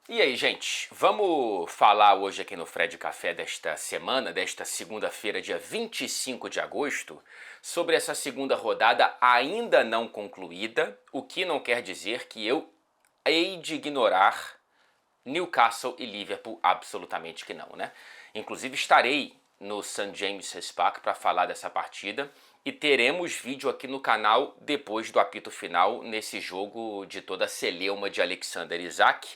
E aí, gente, vamos falar hoje aqui no Fred Café desta semana, desta segunda-feira, dia 25 de agosto, sobre essa segunda rodada ainda não concluída, o que não quer dizer que eu hei de ignorar Newcastle e Liverpool, absolutamente que não, né? Inclusive estarei no St. James's Park para falar dessa partida e teremos vídeo aqui no canal depois do apito final nesse jogo de toda a celeuma de Alexander Isak.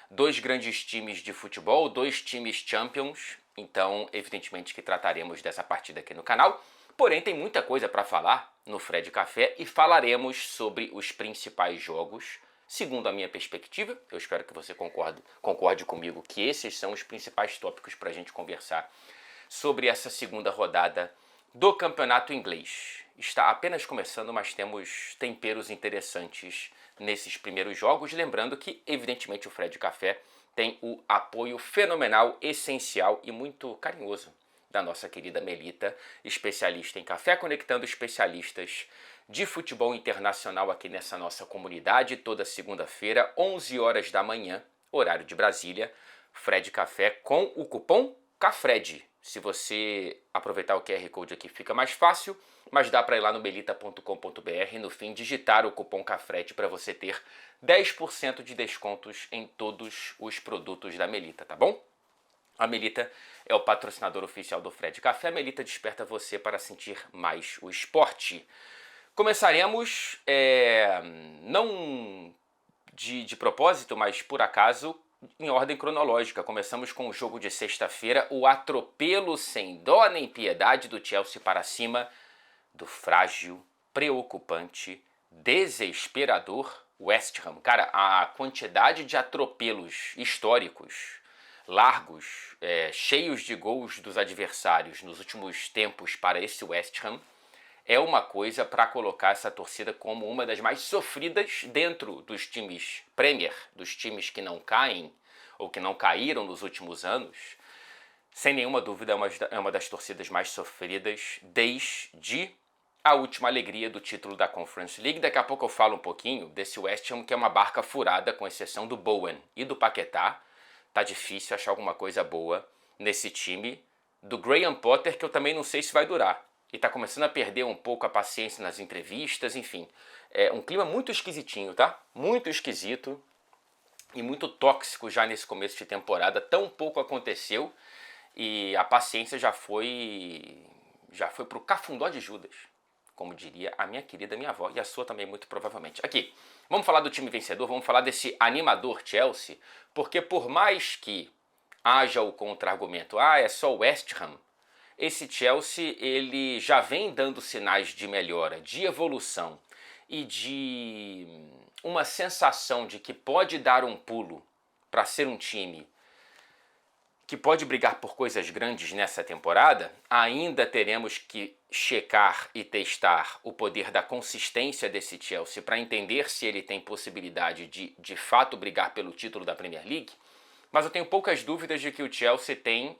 Dois grandes times de futebol, dois times champions, então evidentemente que trataremos dessa partida aqui no canal. Porém, tem muita coisa para falar no Fred Café e falaremos sobre os principais jogos, segundo a minha perspectiva. Eu espero que você concorde comigo que esses são os principais tópicos para a gente conversar sobre essa segunda rodada do campeonato inglês. Está apenas começando, mas temos temperos interessantes nesses primeiros jogos. Lembrando que, evidentemente, o Fred Café tem o apoio fenomenal, essencial e muito carinhoso da nossa querida Melita, especialista em café, conectando especialistas de futebol internacional aqui nessa nossa comunidade, toda segunda-feira, 11 horas da manhã, horário de Brasília, Fred Café com o cupom CAFRED. Se você aproveitar o QR Code aqui fica mais fácil, mas dá para ir lá no melita.com.br e no fim digitar o cupom CAFRED para você ter 10% de descontos em todos os produtos da Melita, tá bom? A Melita é o patrocinador oficial do Fred Café. A Melita desperta você para sentir mais o esporte. Começaremos, não de propósito, mas por acaso, em ordem cronológica. Começamos com o jogo de sexta-feira, o atropelo sem dó nem piedade do Chelsea para cima do frágil, preocupante, desesperador West Ham. Cara, a quantidade de atropelos históricos largos, cheios de gols dos adversários nos últimos tempos para esse West Ham é uma coisa para colocar essa torcida como uma das mais sofridas dentro dos times Premier, dos times que não caem ou que não caíram nos últimos anos. Sem nenhuma dúvida é uma das torcidas mais sofridas desde a última alegria do título da Conference League. Daqui a pouco eu falo um pouquinho desse West Ham, que é uma barca furada, com exceção do Bowen e do Paquetá. Tá difícil achar alguma coisa boa nesse time do Graham Potter, que eu também não sei se vai durar. E tá começando a perder um pouco a paciência nas entrevistas, enfim. É um clima muito esquisitinho, tá? Muito esquisito e muito tóxico já nesse começo de temporada. Tão pouco aconteceu e a paciência já foi pro cafundó de Judas, como diria a minha querida minha avó, e a sua também muito provavelmente. Aqui, vamos falar do time vencedor, vamos falar desse animador Chelsea, porque por mais que haja o contra-argumento, é só o West Ham, esse Chelsea ele já vem dando sinais de melhora, de evolução e de uma sensação de que pode dar um pulo para ser um time que pode brigar por coisas grandes nessa temporada. Ainda teremos que checar e testar o poder da consistência desse Chelsea para entender se ele tem possibilidade de fato brigar pelo título da Premier League. Mas eu tenho poucas dúvidas de que o Chelsea tem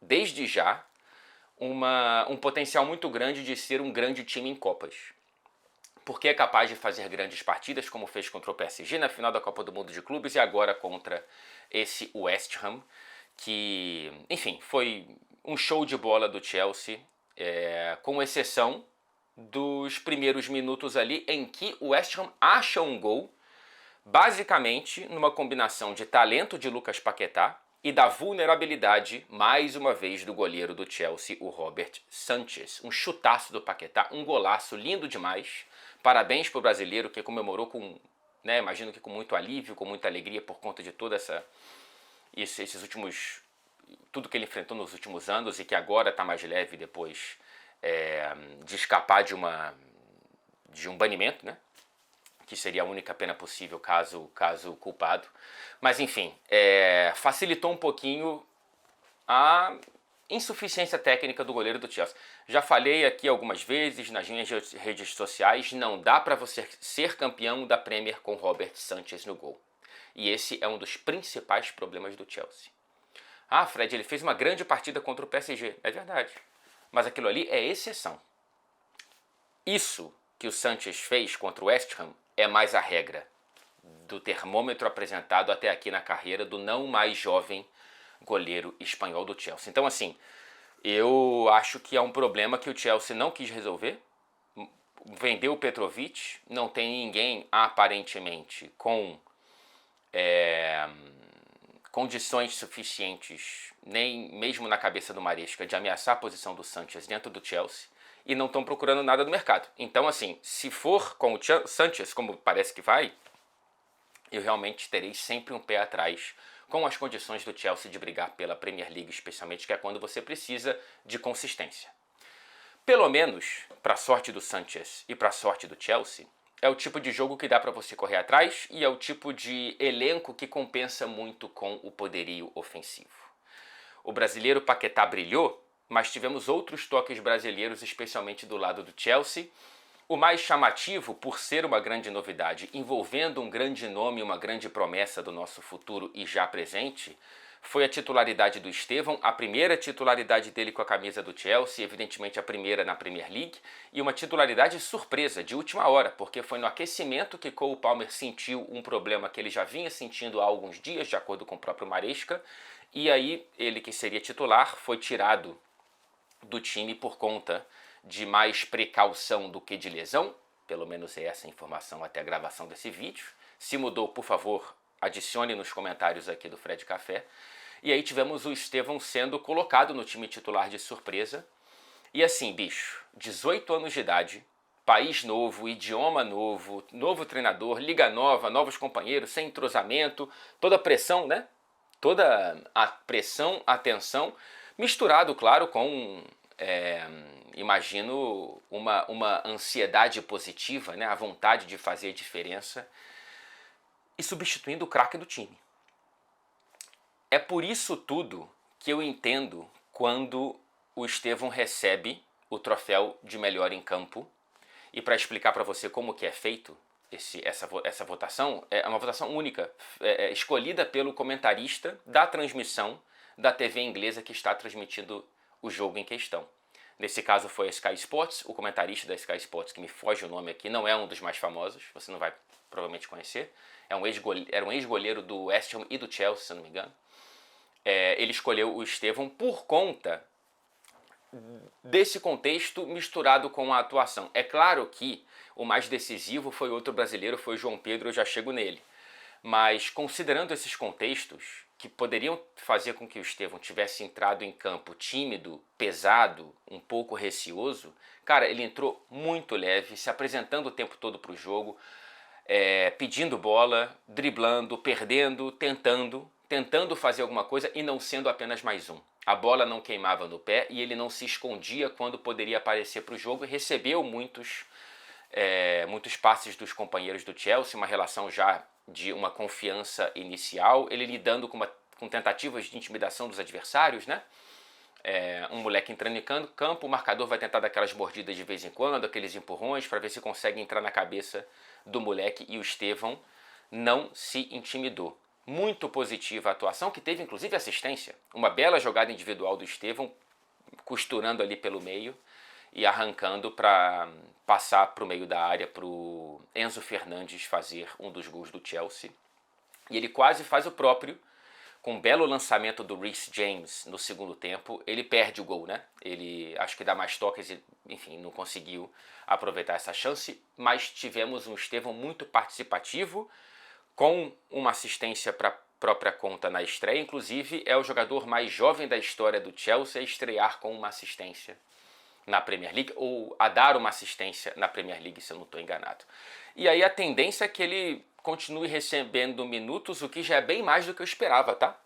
desde já, um potencial muito grande de ser um grande time em Copas. Porque é capaz de fazer grandes partidas, como fez contra o PSG na final da Copa do Mundo de Clubes e agora contra esse West Ham, que, enfim, foi um show de bola do Chelsea, com exceção dos primeiros minutos ali em que o West Ham acha um gol, basicamente numa combinação de talento de Lucas Paquetá e da vulnerabilidade, mais uma vez, do goleiro do Chelsea, o Robert Sanchez. Um chutaço do Paquetá, um golaço lindo demais. Parabéns para o brasileiro que comemorou com, imagino que com muito alívio, com muita alegria por conta de toda esses últimos, tudo que ele enfrentou nos últimos anos e que agora está mais leve depois de escapar de um banimento, né? Que seria a única pena possível caso culpado. Mas enfim, facilitou um pouquinho a insuficiência técnica do goleiro do Chelsea. Já falei aqui algumas vezes nas minhas redes sociais, não dá para você ser campeão da Premier com Robert Sanchez no gol. E esse é um dos principais problemas do Chelsea. Fred, ele fez uma grande partida contra o PSG. É verdade. Mas aquilo ali é exceção. Isso que o Sanchez fez contra o West Ham é mais a regra do termômetro apresentado até aqui na carreira do não mais jovem goleiro espanhol do Chelsea. Então, assim, eu acho que é um problema que o Chelsea não quis resolver. Vendeu o Petrovic, não tem ninguém aparentemente com condições suficientes, nem mesmo na cabeça do Maresca, de ameaçar a posição do Sanchez dentro do Chelsea, e não estão procurando nada no mercado. Então, assim, se for com o Sanchez, como parece que vai, eu realmente terei sempre um pé atrás com as condições do Chelsea de brigar pela Premier League, especialmente, que é quando você precisa de consistência. Pelo menos, para a sorte do Sanchez e para a sorte do Chelsea, é o tipo de jogo que dá para você correr atrás e é o tipo de elenco que compensa muito com o poderio ofensivo. O brasileiro Paquetá brilhou, mas tivemos outros toques brasileiros, especialmente do lado do Chelsea. O mais chamativo, por ser uma grande novidade, envolvendo um grande nome e uma grande promessa do nosso futuro e já presente, foi a titularidade do Estevão, a primeira titularidade dele com a camisa do Chelsea, evidentemente a primeira na Premier League, e uma titularidade surpresa, de última hora, porque foi no aquecimento que Cole Palmer sentiu um problema que ele já vinha sentindo há alguns dias, de acordo com o próprio Maresca, e aí ele, que seria titular, foi tirado do time por conta de mais precaução do que de lesão, pelo menos é essa a informação até a gravação desse vídeo. Se mudou, por favor, adicione nos comentários aqui do Fred Café. E aí tivemos o Estevão sendo colocado no time titular de surpresa. E assim, bicho, 18 anos de idade, país novo, idioma novo, novo treinador, liga nova, novos companheiros, sem entrosamento, toda a pressão, né? Toda a pressão, a tensão, misturado, claro, com, imagino, uma ansiedade positiva, né? A vontade de fazer diferença e substituindo o craque do time. É por isso tudo que eu entendo quando o Estevão recebe o troféu de melhor em campo. E para explicar para você como que é feito essa votação, é uma votação única, escolhida pelo comentarista da transmissão da TV inglesa que está transmitindo o jogo em questão. Nesse caso foi a Sky Sports, o comentarista da Sky Sports, que me foge o nome aqui, não é um dos mais famosos, você não vai provavelmente conhecer, era um ex-goleiro do West Ham e do Chelsea, se não me engano. Ele escolheu o Estevão por conta desse contexto misturado com a atuação. É claro que o mais decisivo foi outro brasileiro, foi o João Pedro, eu já chego nele. Mas considerando esses contextos que poderiam fazer com que o Estevão tivesse entrado em campo tímido, pesado, um pouco receoso, cara, ele entrou muito leve, se apresentando o tempo todo para o jogo, pedindo bola, driblando, perdendo, tentando fazer alguma coisa e não sendo apenas mais um. A bola não queimava no pé e ele não se escondia quando poderia aparecer para o jogo e recebeu muitos passes dos companheiros do Chelsea, uma relação já de uma confiança inicial, ele lidando com tentativas de intimidação dos adversários, né? Um moleque entrando em campo, o marcador vai tentar dar aquelas mordidas de vez em quando, aqueles empurrões, para ver se consegue entrar na cabeça do moleque, e o Estevão não se intimidou. Muito positiva a atuação, que teve inclusive assistência. Uma bela jogada individual do Estevão, costurando ali pelo meio e arrancando para passar para o meio da área para o Enzo Fernandes fazer um dos gols do Chelsea. E ele quase faz o próprio, com um belo lançamento do Reece James no segundo tempo. Ele perde o gol, né? Ele acho que dá mais toques e, enfim, não conseguiu aproveitar essa chance. Mas tivemos um Estevão muito participativo, com uma assistência para própria conta na estreia. Inclusive, é o jogador mais jovem da história do Chelsea a estrear com uma assistência na Premier League, ou a dar uma assistência na Premier League, se eu não estou enganado. E aí a tendência é que ele continue recebendo minutos, o que já é bem mais do que eu esperava, tá?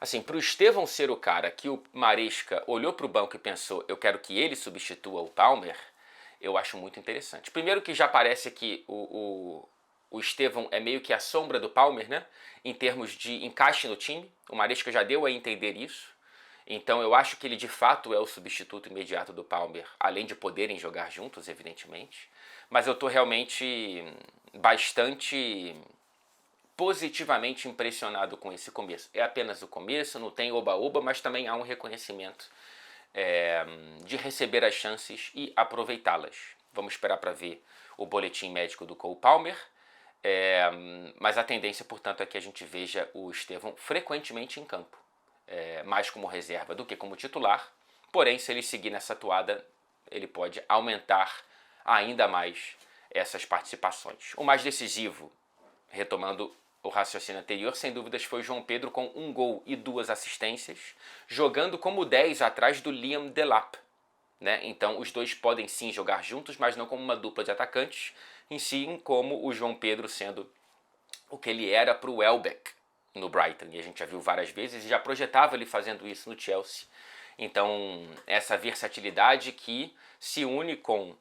Assim, para o Estevão ser o cara que o Maresca olhou para o banco e pensou, eu quero que ele substitua o Palmer, eu acho muito interessante. Primeiro que já parece que o Estevão é meio que a sombra do Palmer, né? Em termos de encaixe no time, o Maresca já deu a entender isso. Então eu acho que ele de fato é o substituto imediato do Palmer, além de poderem jogar juntos, evidentemente. Mas eu estou realmente bastante positivamente impressionado com esse começo. É apenas o começo, não tem oba-oba, mas também há um reconhecimento de receber as chances e aproveitá-las. Vamos esperar para ver o boletim médico do Cole Palmer. Mas a tendência, portanto, é que a gente veja o Estevão frequentemente em campo, mais como reserva do que como titular. Porém, se ele seguir nessa toada, ele pode aumentar ainda mais essas participações. O mais decisivo, retomando o raciocínio anterior, sem dúvidas foi o João Pedro com 1 gol e 2 assistências, jogando como 10 atrás do Liam Delap. Né? Então os dois podem sim jogar juntos, mas não como uma dupla de atacantes, em si como o João Pedro sendo o que ele era para o Welbeck no Brighton. E a gente já viu várias vezes e já projetava ele fazendo isso no Chelsea. Então essa versatilidade que se une com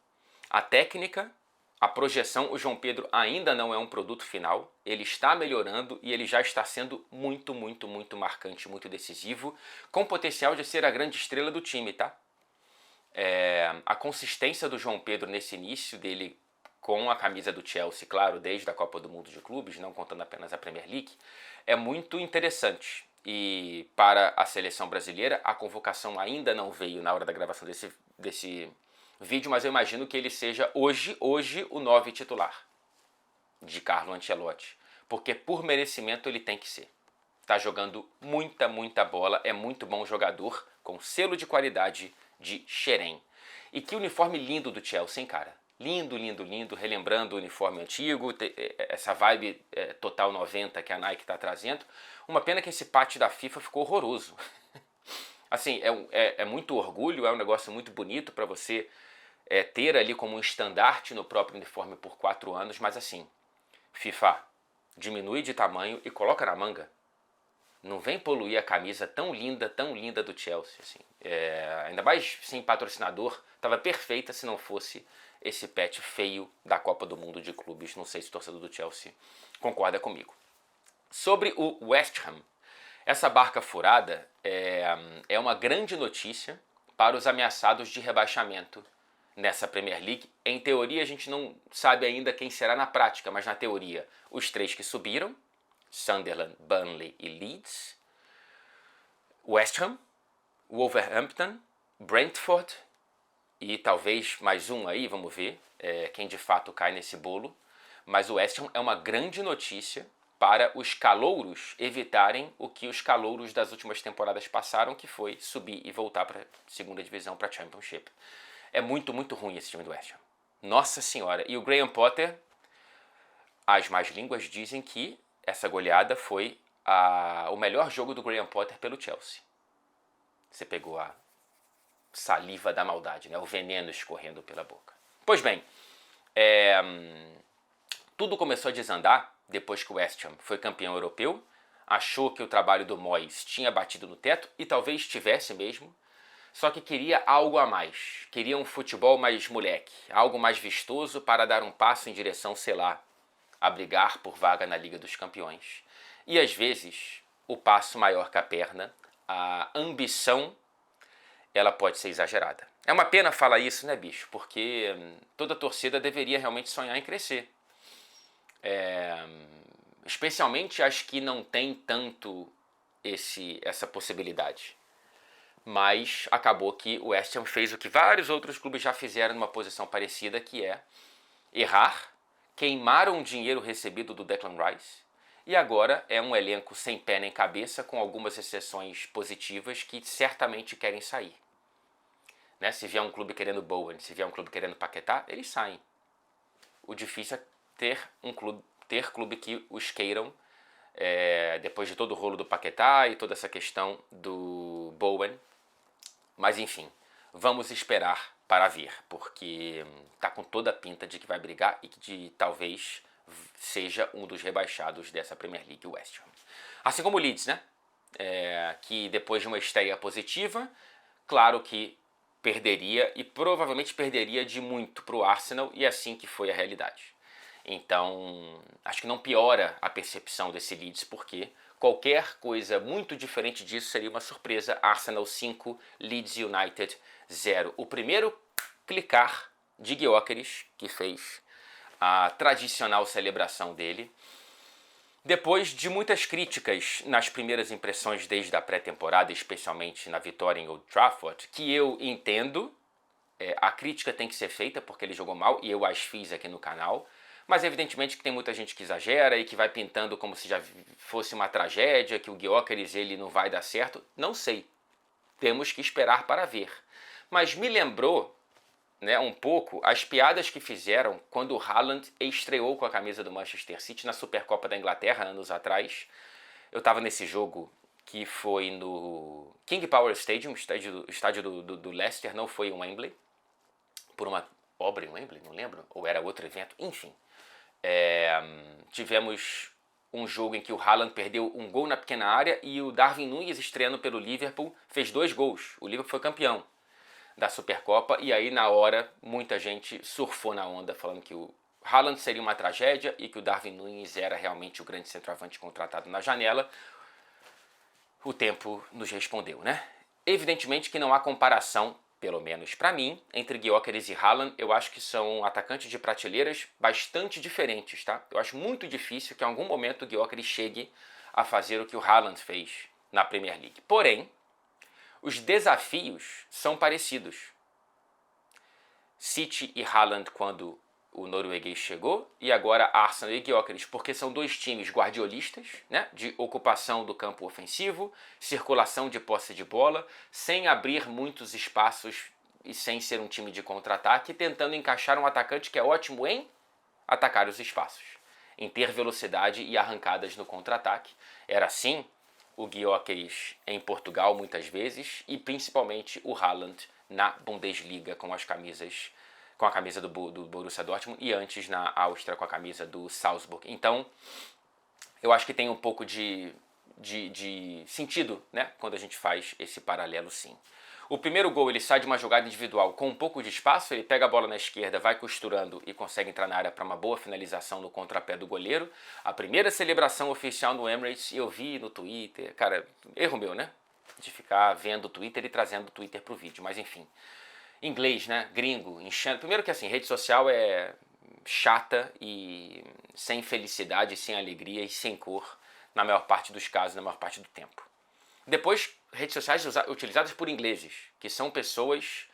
a técnica, a projeção. O João Pedro ainda não é um produto final, ele está melhorando e ele já está sendo muito, muito, muito marcante, muito decisivo, com potencial de ser a grande estrela do time, tá? A consistência do João Pedro nesse início dele com a camisa do Chelsea, claro, desde a Copa do Mundo de Clubes, não contando apenas a Premier League, é muito interessante. E para a seleção brasileira, a convocação ainda não veio na hora da gravação desse vídeo, mas eu imagino que ele seja hoje o 9 titular de Carlo Ancelotti, porque por merecimento ele tem que ser. Está jogando muita, muita bola, é muito bom jogador, com selo de qualidade de Xerém. E que uniforme lindo do Chelsea, hein, cara? Lindo, lindo, lindo, relembrando o uniforme antigo, essa vibe Total 90 que a Nike está trazendo. Uma pena que esse patch da FIFA ficou horroroso. Assim, é muito orgulho, é um negócio muito bonito para você ter ali como um estandarte no próprio uniforme por 4 anos, mas assim, FIFA, diminui de tamanho e coloca na manga. Não vem poluir a camisa tão linda do Chelsea. Assim. Ainda mais sem patrocinador, estava perfeita se não fosse esse patch feio da Copa do Mundo de Clubes. Não sei se o torcedor do Chelsea concorda comigo. Sobre o West Ham, essa barca furada é uma grande notícia para os ameaçados de rebaixamento nessa Premier League. Em teoria, a gente não sabe ainda quem será na prática, mas na teoria, os 3 que subiram, Sunderland, Burnley e Leeds, West Ham, Wolverhampton, Brentford e talvez mais um aí, vamos ver quem de fato cai nesse bolo. Mas o West Ham é uma grande notícia para os calouros evitarem o que os calouros das últimas temporadas passaram, que foi subir e voltar para a segunda divisão, para a Championship. É muito, muito ruim esse time do West Ham. Nossa Senhora. E o Graham Potter, as más línguas dizem que essa goleada foi o melhor jogo do Graham Potter pelo Chelsea. Você pegou a saliva da maldade, né? O veneno escorrendo pela boca. Pois bem, tudo começou a desandar depois que o West Ham foi campeão europeu, achou que o trabalho do Moyes tinha batido no teto, e talvez tivesse mesmo, só que queria algo a mais, queria um futebol mais moleque, algo mais vistoso para dar um passo em direção, sei lá, a brigar por vaga na Liga dos Campeões. E às vezes, o passo maior que a perna, a ambição, ela pode ser exagerada. É uma pena falar isso, né, bicho? Porque toda torcida deveria realmente sonhar em crescer. Especialmente as que não têm tanto essa possibilidade. Mas acabou que o West Ham fez o que vários outros clubes já fizeram numa posição parecida, que é errar, queimaram o dinheiro recebido do Declan Rice, e agora é um elenco sem pé nem cabeça, com algumas exceções positivas que certamente querem sair. Né? Se vier um clube querendo Bowen, se vier um clube querendo Paquetá, eles saem. O difícil é ter clube que os queiram, depois de todo o rolo do Paquetá e toda essa questão do Bowen. Mas enfim, vamos esperar para ver, porque está com toda a pinta de que vai brigar e que talvez seja um dos rebaixados dessa Premier League, o West Ham. Assim como o Leeds, né? Que depois de uma estreia positiva, claro que perderia, e provavelmente perderia de muito para o Arsenal, e assim que foi a realidade. Então, acho que não piora a percepção desse Leeds, porque qualquer coisa muito diferente disso seria uma surpresa. Arsenal 5, Leeds United 0. O primeiro clicar de Gyökeres, que fez a tradicional celebração dele. Depois de muitas críticas nas primeiras impressões desde a pré-temporada, especialmente na vitória em Old Trafford, que eu entendo, a crítica tem que ser feita porque ele jogou mal, e eu as fiz aqui no canal, Mas evidentemente que tem muita gente que exagera e que vai pintando como se já fosse uma tragédia, que o Gyökeres ele não vai dar certo. Não sei. Temos que esperar para ver. Mas me lembrou, né, um pouco as piadas que fizeram quando o Haaland estreou com a camisa do Manchester City na Supercopa da Inglaterra anos atrás. Eu estava nesse jogo que foi no King Power Stadium, estádio do Leicester, não foi em Wembley, por uma obra em Wembley, não lembro, ou era outro evento, enfim. Tivemos um jogo em que o Haaland perdeu um gol na pequena área e o Darwin Núñez, estreando pelo Liverpool, fez 2 gols. O Liverpool foi campeão da Supercopa e aí na hora muita gente surfou na onda falando que o Haaland seria uma tragédia e que o Darwin Núñez era realmente o grande centroavante contratado na janela. O tempo nos respondeu, né? Evidentemente que não há comparação, pelo menos para mim, entre Gyökeres e Haaland. Eu acho que são atacantes de prateleiras bastante diferentes, tá? Eu acho muito difícil que em algum momento o Gyökeres chegue a fazer o que o Haaland fez na Premier League. Porém, os desafios são parecidos. City e Haaland quando o norueguês chegou, e agora Arsenal e Gyökeres, porque são 2 times guardiolistas, né, de ocupação do campo ofensivo, circulação de posse de bola, sem abrir muitos espaços e sem ser um time de contra-ataque, tentando encaixar um atacante que é ótimo em atacar os espaços, em ter velocidade e arrancadas no contra-ataque. Era assim o Gyökeres em Portugal muitas vezes, e principalmente o Haaland na Bundesliga com a camisa do Borussia Dortmund, e antes na Áustria com a camisa do Salzburg. Então, eu acho que tem um pouco de sentido, né, quando a gente faz esse paralelo, sim. O primeiro gol, ele sai de uma jogada individual com um pouco de espaço, ele pega a bola na esquerda, vai costurando e consegue entrar na área para uma boa finalização no contrapé do goleiro. A primeira celebração oficial no Emirates, eu vi no Twitter, cara, erro meu, né, de ficar vendo o Twitter e trazendo o Twitter pro vídeo, mas enfim. Inglês, né? Gringo, enchendo. Primeiro que assim, rede social é chata e sem felicidade, sem alegria e sem cor, na maior parte dos casos, na maior parte do tempo. Depois, redes sociais utilizadas por ingleses, que são pessoas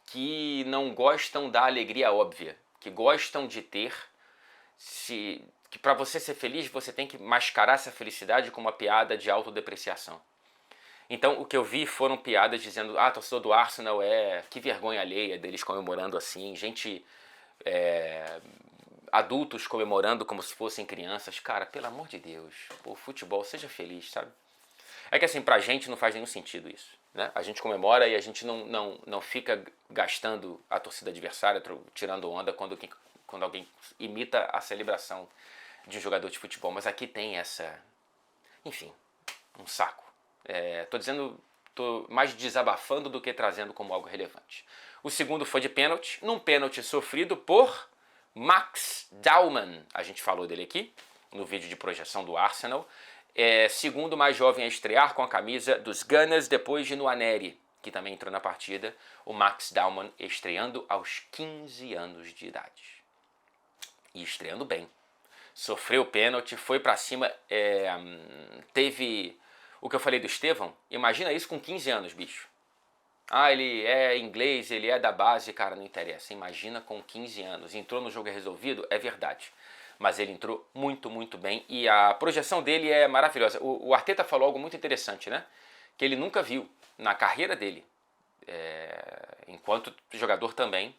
que não gostam da alegria óbvia, que gostam de ter, que para você ser feliz você tem que mascarar essa felicidade com uma piada de autodepreciação. Então, o que eu vi foram piadas dizendo, torcedor do Arsenal que vergonha alheia deles comemorando assim, gente, adultos comemorando como se fossem crianças. Cara, pelo amor de Deus, pô, futebol, seja feliz, sabe? É que assim, pra gente não faz nenhum sentido isso, né? A gente comemora e a gente não fica gastando a torcida adversária, tirando onda quando alguém imita a celebração de um jogador de futebol. Mas aqui tem essa, enfim, um saco. Tô mais desabafando do que trazendo como algo relevante. O segundo foi de pênalti, num pênalti sofrido por Max Daumann. A gente falou dele aqui no vídeo de projeção do Arsenal. Segundo mais jovem a estrear com a camisa dos Gunners depois de Nwaneri, que também entrou na partida. O Max Daumann estreando aos 15 anos de idade. E estreando bem. Sofreu pênalti, foi pra cima, teve... O que eu falei do Estevão, imagina isso com 15 anos, bicho. Ele é inglês, ele é da base, cara, não interessa. Imagina com 15 anos. Entrou no jogo resolvido, é verdade. Mas ele entrou muito, muito bem e a projeção dele é maravilhosa. O Arteta falou algo muito interessante, né? Que ele nunca viu na carreira dele, enquanto jogador também,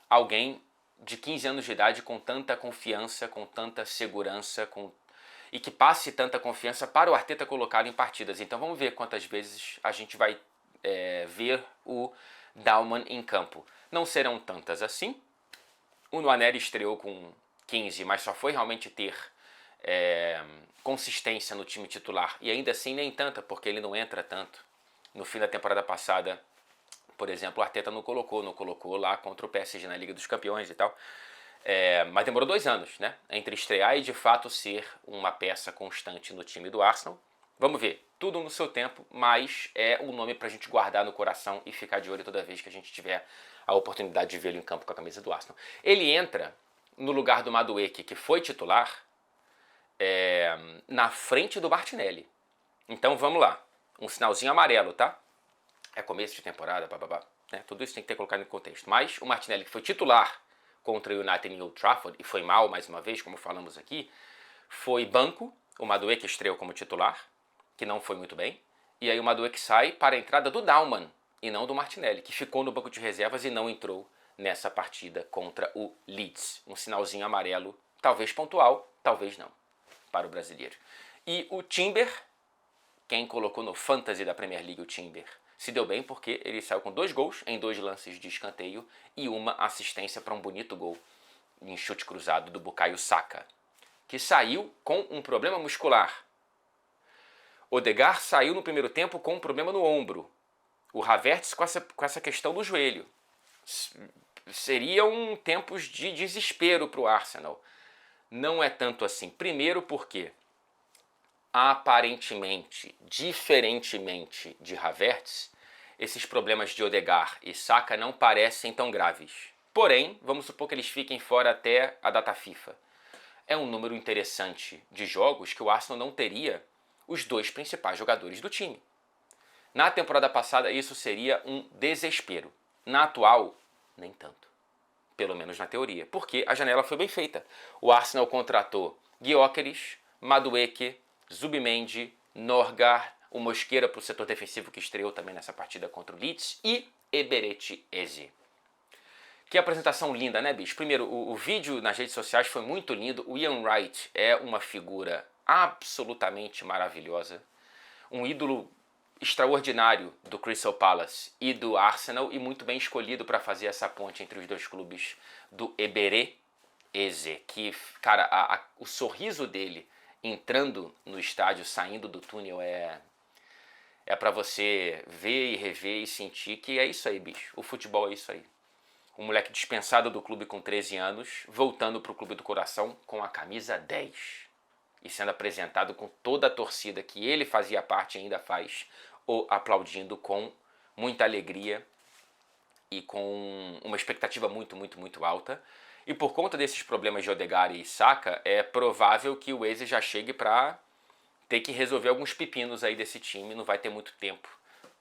alguém de 15 anos de idade com tanta confiança, com tanta segurança, e que passe tanta confiança para o Arteta colocá-lo em partidas. Então vamos ver quantas vezes a gente vai ver o Daumann em campo. Não serão tantas assim. O Nwaneri estreou com 15, mas só foi realmente ter consistência no time titular. E ainda assim nem tanta, porque ele não entra tanto. No fim da temporada passada, por exemplo, o Arteta não colocou lá contra o PSG na Liga dos Campeões e tal. Mas demorou 2 anos, né? Entre estrear e de fato ser uma peça constante no time do Arsenal. Vamos ver, tudo no seu tempo, mas é um nome pra gente guardar no coração e ficar de olho toda vez que a gente tiver a oportunidade de vê-lo em campo com a camisa do Arsenal. Ele entra no lugar do Madueke, que foi titular, na frente do Martinelli. Então vamos lá, um sinalzinho amarelo, tá? É começo de temporada, bababá, né? Tudo isso tem que ter colocado em contexto. Mas o Martinelli, que foi titular contra o United em Old Trafford, e foi mal mais uma vez, como falamos aqui, foi banco, o Madueke estreou como titular, que não foi muito bem, e aí o Madueke sai para a entrada do Dalman, e não do Martinelli, que ficou no banco de reservas e não entrou nessa partida contra o Leeds. Um sinalzinho amarelo, talvez pontual, talvez não, para o brasileiro. E o Timber, quem colocou no Fantasy da Premier League o Timber, se deu bem porque ele saiu com 2 gols em 2 lances de escanteio e uma assistência para um bonito gol em chute cruzado do Bukayo Saka, que saiu com um problema muscular. Odegaard saiu no primeiro tempo com um problema no ombro. O Havertz com essa questão do joelho. Seriam tempos de desespero para o Arsenal. Não é tanto assim. Primeiro porque, aparentemente, diferentemente de Havertz, esses problemas de Odegaard e Saka não parecem tão graves. Porém, vamos supor que eles fiquem fora até a data FIFA. É um número interessante de jogos que o Arsenal não teria os 2 principais jogadores do time. Na temporada passada isso seria um desespero. Na atual, nem tanto. Pelo menos na teoria. Porque a janela foi bem feita. O Arsenal contratou Gyökeres, Madueke, Zubimendi, Norgard, o Mosquera para o setor defensivo que estreou também nessa partida contra o Leeds e Eberechi Eze. Que apresentação linda, né, bicho? Primeiro, o vídeo nas redes sociais foi muito lindo. O Ian Wright é uma figura absolutamente maravilhosa. Um ídolo extraordinário do Crystal Palace e do Arsenal e muito bem escolhido para fazer essa ponte entre os 2 clubes do Eberechi Eze. Que, cara, o sorriso dele entrando no estádio, saindo do túnel é para você ver e rever e sentir que é isso aí, bicho. O futebol é isso aí. Um moleque dispensado do clube com 13 anos, voltando para o clube do coração com a camisa 10. E sendo apresentado com toda a torcida que ele fazia parte e ainda faz, o aplaudindo com muita alegria e com uma expectativa muito, muito, muito alta. E por conta desses problemas de Odegaard e Saka, é provável que o Eze já chegue para ter que resolver alguns pepinos aí desse time. Não vai ter muito tempo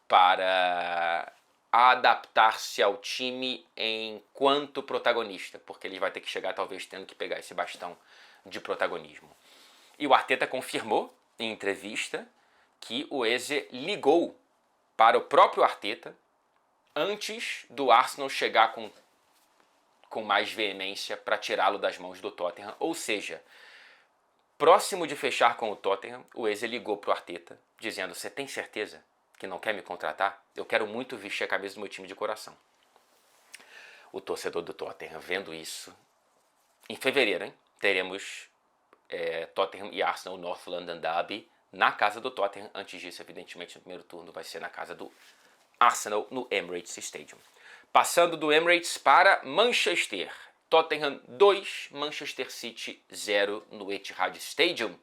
para adaptar-se ao time enquanto protagonista, porque ele vai ter que chegar talvez tendo que pegar esse bastão de protagonismo. E o Arteta confirmou em entrevista que o Eze ligou para o próprio Arteta antes do Arsenal chegar com mais veemência para tirá-lo das mãos do Tottenham. Ou seja, próximo de fechar com o Tottenham, o Eze ligou para o Arteta dizendo: você tem certeza que não quer me contratar? Eu quero muito vestir a camisa do meu time de coração. O torcedor do Tottenham vendo isso, em fevereiro, hein, teremos Tottenham e Arsenal North London Derby na casa do Tottenham. Antes disso, evidentemente, no primeiro turno vai ser na casa do Arsenal no Emirates Stadium. Passando do Emirates para Manchester. Tottenham 2, Manchester City 0 no Etihad Stadium.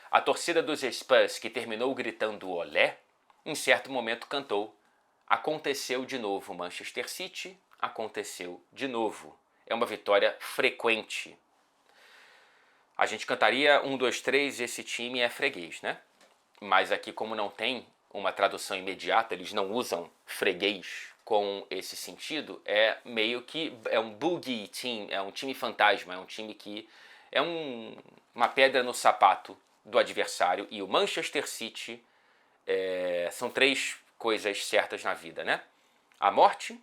A torcida dos Spurs, que terminou gritando olé, em certo momento cantou: aconteceu de novo Manchester City, aconteceu de novo. É uma vitória frequente. A gente cantaria 1, 2, 3, esse time é freguês, né? Mas aqui, como não tem uma tradução imediata, eles não usam freguês com esse sentido, é meio que um boogie team, é um time fantasma, é um time que é uma pedra no sapato do adversário. E o Manchester City são 3 coisas certas na vida, né? A morte,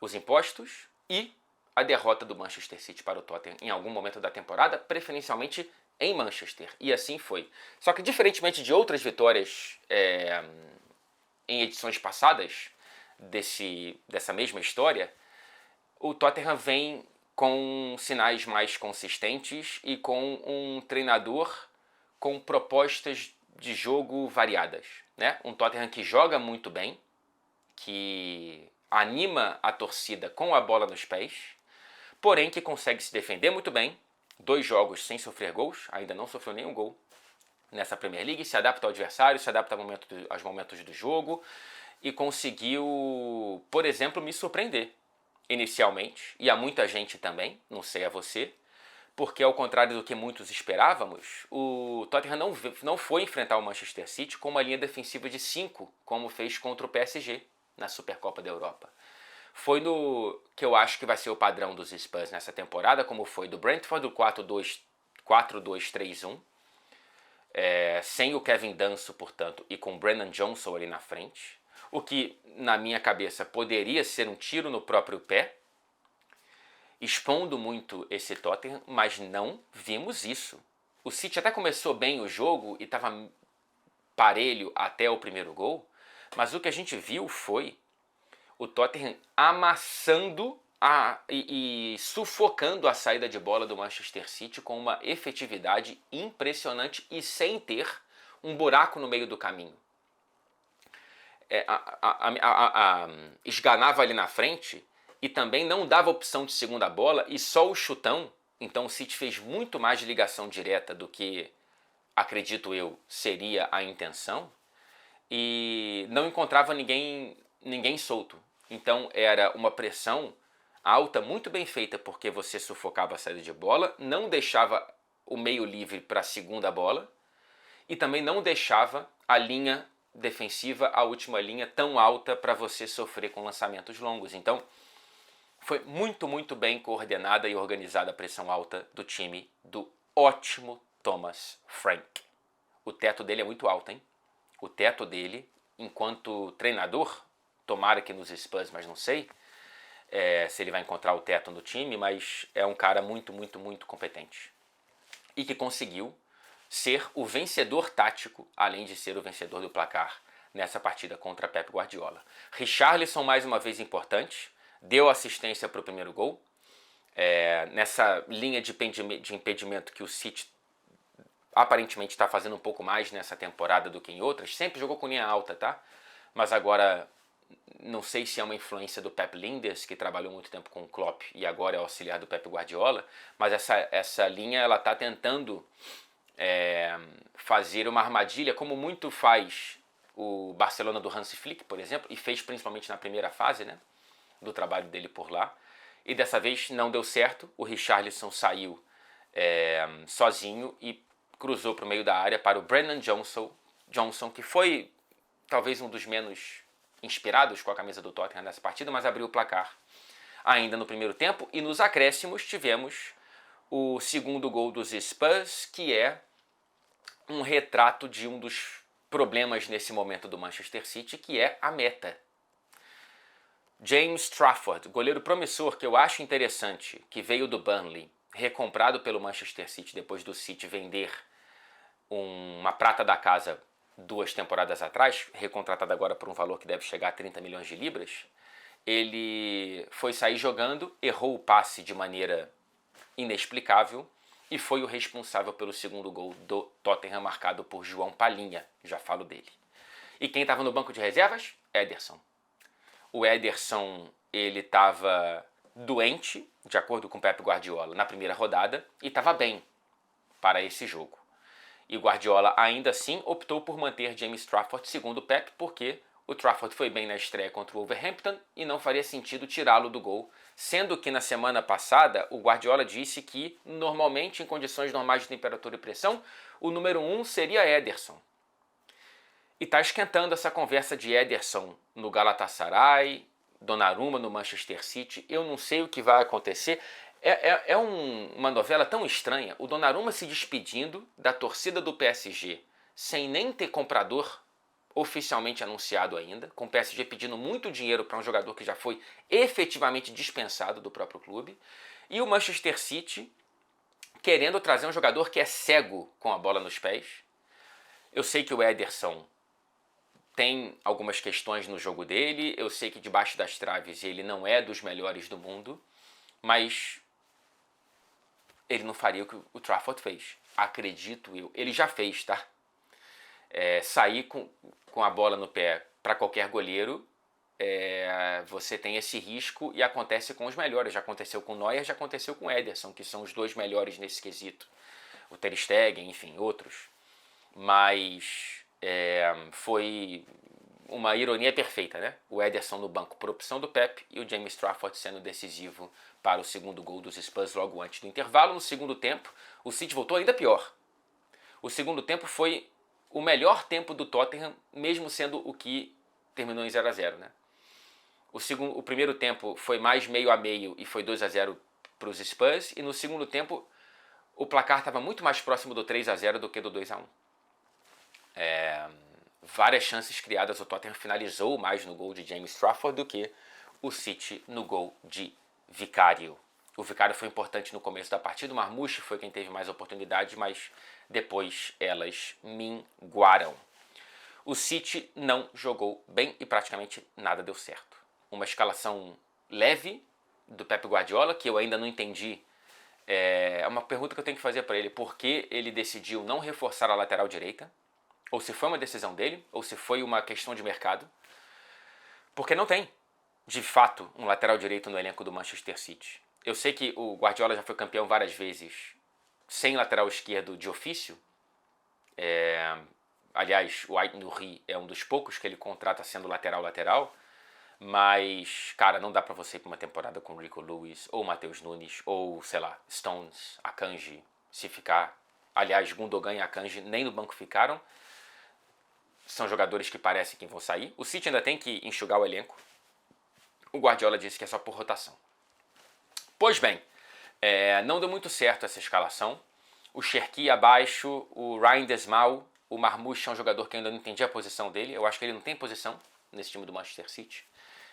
os impostos e a derrota do Manchester City para o Tottenham em algum momento da temporada, preferencialmente em Manchester. E assim foi. Só que, diferentemente de outras vitórias em edições passadas dessa mesma história, o Tottenham vem com sinais mais consistentes e com um treinador com propostas de jogo variadas, né? Um Tottenham que joga muito bem, que anima a torcida com a bola nos pés, porém que consegue se defender muito bem. 2 jogos sem sofrer gols, ainda não sofreu nenhum gol nessa Premier League, se adapta ao adversário, se adapta aos momentos do jogo e conseguiu, por exemplo, me surpreender inicialmente, e a muita gente também, não sei a você, porque ao contrário do que muitos esperávamos, o Tottenham não foi enfrentar o Manchester City com uma linha defensiva de 5, como fez contra o PSG na Supercopa da Europa. foi no que eu acho que vai ser o padrão dos Spurs nessa temporada, como foi do Brentford, do 4-2-3-1, sem o Kevin Danso, portanto, e com o Brennan Johnson ali na frente, o que, na minha cabeça, poderia ser um tiro no próprio pé, expondo muito esse Tottenham, mas não vimos isso. O City até começou bem o jogo e estava parelho até o primeiro gol, mas o que a gente viu foi o Tottenham amassando e sufocando a saída de bola do Manchester City com uma efetividade impressionante e sem ter um buraco no meio do caminho. Esganava ali na frente e também não dava opção de segunda bola e só o chutão. Então o City fez muito mais de ligação direta do que, acredito eu, seria a intenção, e não encontrava ninguém solto. Então era uma pressão alta, muito bem feita, porque você sufocava a saída de bola, não deixava o meio livre para a segunda bola e também não deixava a linha defensiva, a última linha, tão alta para você sofrer com lançamentos longos. Então foi muito, muito bem coordenada e organizada a pressão alta do time do ótimo Thomas Frank. O teto dele é muito alto, hein? O teto dele, enquanto treinador, tomara que nos Spurs, mas não sei se ele vai encontrar o teto no time, mas é um cara muito, muito, muito competente. E que conseguiu ser o vencedor tático, além de ser o vencedor do placar nessa partida contra Pep Guardiola. Richarlison, mais uma vez importante, deu assistência para o primeiro gol. Nessa linha de impedimento que o City aparentemente está fazendo um pouco mais nessa temporada do que em outras. Sempre jogou com linha alta, tá? Mas agora, não sei se é uma influência do Pep Lijnders, que trabalhou muito tempo com o Klopp e agora é auxiliar do Pep Guardiola, mas essa linha ela está tentando fazer uma armadilha, como muito faz o Barcelona do Hansi Flick, por exemplo, e fez principalmente na primeira fase, né, do trabalho dele por lá. E dessa vez não deu certo, o Richarlison saiu sozinho e cruzou para o meio da área para o Brennan Johnson, que foi talvez um dos menos inspirados com a camisa do Tottenham nessa partida, mas abriu o placar ainda no primeiro tempo. E nos acréscimos tivemos o segundo gol dos Spurs, que é um retrato de um dos problemas nesse momento do Manchester City, que é a meta. James Trafford, goleiro promissor, que eu acho interessante, que veio do Burnley, recomprado pelo Manchester City depois do City vender uma prata da casa 2 temporadas atrás, recontratado agora por um valor que deve chegar a 30 milhões de libras. Ele foi sair jogando, errou o passe de maneira inexplicável e foi o responsável pelo segundo gol do Tottenham, marcado por João Palhinha, já falo dele. E quem estava no banco de reservas? Ederson. O Ederson, ele estava doente, de acordo com o Pep Guardiola, na primeira rodada, e estava bem para esse jogo. E o Guardiola, ainda assim, optou por manter James Trafford, segundo o Pep, porque o Trafford foi bem na estreia contra o Wolverhampton e não faria sentido tirá-lo do gol, sendo que na semana passada o Guardiola disse que, normalmente, em condições normais de temperatura e pressão, o número 1 seria Ederson. E está esquentando essa conversa de Ederson no Galatasaray, Donnarumma no Manchester City. Eu não sei o que vai acontecer. Uma novela tão estranha. O Donnarumma se despedindo da torcida do PSG sem nem ter comprador oficialmente anunciado ainda, com o PSG pedindo muito dinheiro para um jogador que já foi efetivamente dispensado do próprio clube, e o Manchester City querendo trazer um jogador que é cego com a bola nos pés. Eu sei que o Ederson tem algumas questões no jogo dele, eu sei que debaixo das traves ele não é dos melhores do mundo, mas ele não faria o que o Trafford fez, acredito eu. Ele já fez, tá? Sair com a bola no pé para qualquer goleiro, você tem esse risco e acontece com os melhores. Já aconteceu com o Neuer, já aconteceu com o Ederson, que são os dois melhores nesse quesito. O Ter Stegen, enfim, outros. Mas foi uma ironia perfeita, né? O Ederson no banco por opção do Pep e o James Trafford sendo decisivo para o segundo gol dos Spurs logo antes do intervalo. No segundo tempo, o City voltou ainda pior. O segundo tempo foi o melhor tempo do Tottenham, mesmo sendo o que terminou em 0-0, né? O primeiro tempo foi mais meio a meio e foi 2-0 para os Spurs. E no segundo tempo o placar estava muito mais próximo do 3-0 do que do 2-1. Várias chances criadas, o Tottenham finalizou mais no gol de James Trafford do que o City no gol de Vicario. O Vicario foi importante no começo da partida, o Marmouche foi quem teve mais oportunidades, mas depois elas minguaram. O City não jogou bem e praticamente nada deu certo. Uma escalação leve do Pep Guardiola, que eu ainda não entendi. É uma pergunta que eu tenho que fazer para ele, por que ele decidiu não reforçar a lateral direita? Ou se foi uma decisão dele, ou se foi uma questão de mercado. Porque não tem, de fato, um lateral direito no elenco do Manchester City. Eu sei que o Guardiola já foi campeão várias vezes sem lateral esquerdo de ofício. Aliás, o Aït-Nouri é um dos poucos que ele contrata sendo lateral. Mas, cara, não dá pra você ir pra uma temporada com Rico Lewis, ou Matheus Nunes, ou, sei lá, Stones, Akanji, se ficar. Aliás, Gundogan e Akanji nem no banco ficaram. São jogadores que parecem que vão sair. O City ainda tem que enxugar o elenco. O Guardiola disse que é só por rotação. Pois bem, não deu muito certo essa escalação. O Cherki abaixo, o Ryan Desmal, o Marmouche é um jogador que eu ainda não entendi a posição dele. Eu acho que ele não tem posição nesse time do Manchester City.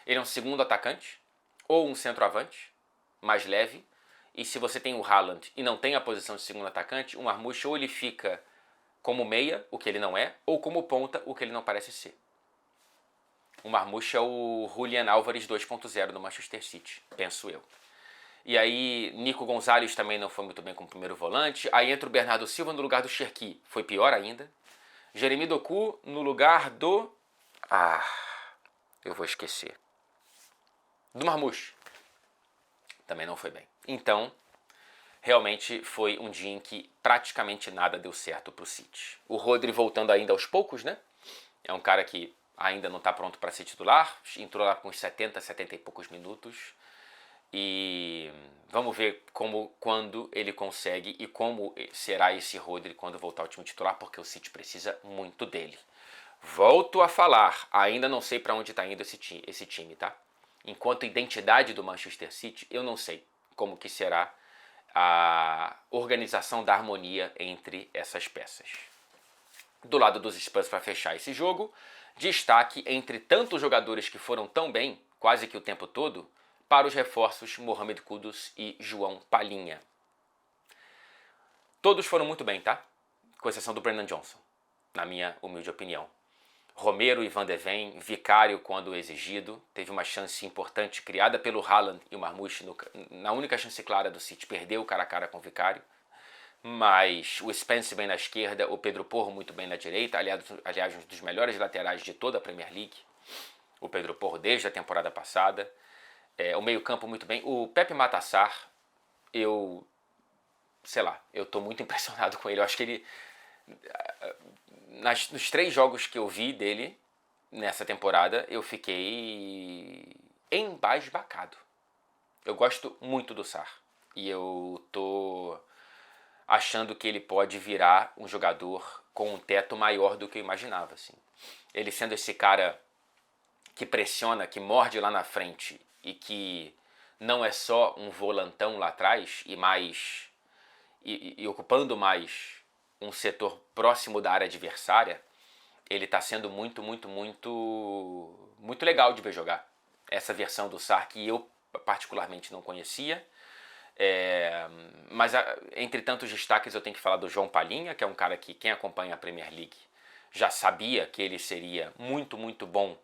Ele é um segundo atacante ou um centroavante, mais leve. E se você tem o Haaland e não tem a posição de segundo atacante, o Marmouche ou ele fica como meia, o que ele não é, ou como ponta, o que ele não parece ser. O Marmouche é o Julian Álvares 2.0 do Manchester City, penso eu. E aí, Nico Gonzalez também não foi muito bem como primeiro volante. Aí entra o Bernardo Silva no lugar do Cherki, foi pior ainda. Jeremy Doku no lugar do... eu vou esquecer. Do Marmouche. Também não foi bem. Então, realmente foi um dia em que praticamente nada deu certo pro City. O Rodri voltando ainda aos poucos, né? É um cara que ainda não está pronto para ser titular. Entrou lá com uns 70 e poucos minutos. E vamos ver quando ele consegue e como será esse Rodri quando voltar ao time titular, porque o City precisa muito dele. Volto a falar, ainda não sei para onde está indo esse time, tá? Enquanto identidade do Manchester City, eu não sei como que será a organização da harmonia entre essas peças. Do lado dos Spurs, para fechar esse jogo, destaque entre tantos jogadores que foram tão bem, quase que o tempo todo, para os reforços Mohamed Kudus e João Palhinha. Todos foram muito bem, tá? Com exceção do Brennan Johnson, na minha humilde opinião. Romero e Van de Ven, Vicario quando exigido, teve uma chance importante criada pelo Haaland e o Marmouche na única chance clara do City, perdeu cara a cara com o Vicario. Mas o Spence bem na esquerda, o Pedro Porro muito bem na direita, aliás um dos melhores laterais de toda a Premier League, o Pedro Porro desde a temporada passada. O meio campo muito bem. O Pepe Matassar, eu tô muito impressionado com ele. Eu acho que ele, nos 3 jogos que eu vi dele nessa temporada, eu fiquei embasbacado. Eu gosto muito do Sarr. E eu tô achando que ele pode virar um jogador com um teto maior do que eu imaginava. Assim. Ele sendo esse cara que pressiona, que morde lá na frente e que não é só um volantão lá atrás e ocupando mais um setor próximo da área adversária, ele está sendo muito legal de ver jogar. Essa versão do Sarr que eu particularmente não conhecia. Mas entre tantos destaques eu tenho que falar do João Palhinha, que é um cara que quem acompanha a Premier League já sabia que ele seria muito bom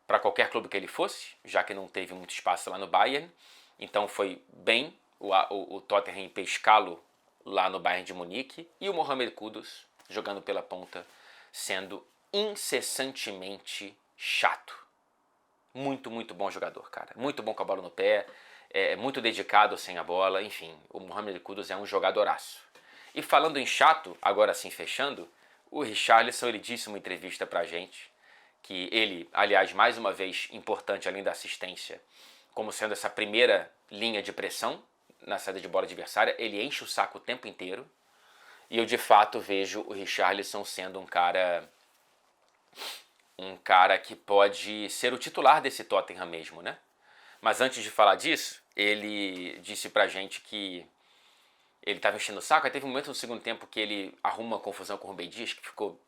para qualquer clube que ele fosse, já que não teve muito espaço lá no Bayern. Então foi bem o Tottenham pescá-lo lá no Bayern de Munique. E o Mohamed Kudus jogando pela ponta, sendo incessantemente chato. Muito bom jogador, cara. Muito bom com a bola no pé, muito dedicado sem a bola, enfim. O Mohamed Kudus é um jogadoraço. E falando em chato, agora sim fechando, o Richarlison, ele disse uma entrevista pra gente, que ele, aliás, mais uma vez importante, além da assistência, como sendo essa primeira linha de pressão na saída de bola adversária, ele enche o saco o tempo inteiro. E eu, de fato, vejo o Richarlison sendo um cara um cara que pode ser o titular desse Tottenham mesmo, né? Mas antes de falar disso, ele disse pra gente que ele estava enchendo o saco. Aí teve um momento no segundo tempo que ele arruma uma confusão com o Rubem Dias, que ficou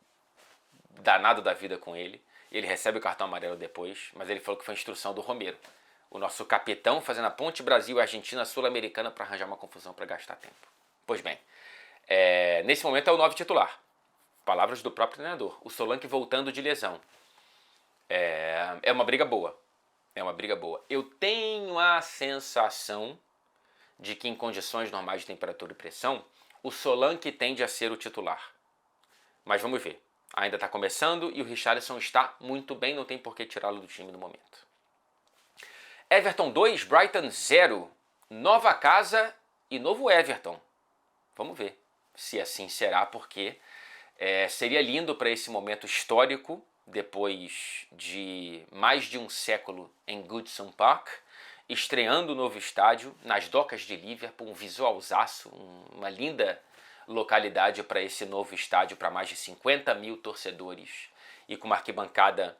danado da vida com ele. Ele recebe o cartão amarelo depois, mas ele falou que foi instrução do Romero, o nosso capitão, fazendo a ponte Brasil-Argentina Sul-Americana para arranjar uma confusão para gastar tempo. Pois bem, nesse momento é o 9 titular. Palavras do próprio treinador. O Solanke voltando de lesão. É uma briga boa. É uma briga boa. Eu tenho a sensação de que em condições normais de temperatura e pressão, o Solanke tende a ser o titular. Mas vamos ver. Ainda está começando e o Richarlison está muito bem, não tem por que tirá-lo do time no momento. Everton 2, Brighton 0. Nova casa e novo Everton. Vamos ver se assim será, porque seria lindo para esse momento histórico, depois de mais de um século em Goodison Park, estreando o novo estádio nas docas de Liverpool, um visualzaço, uma linda localidade para esse novo estádio para mais de 50 mil torcedores e com uma arquibancada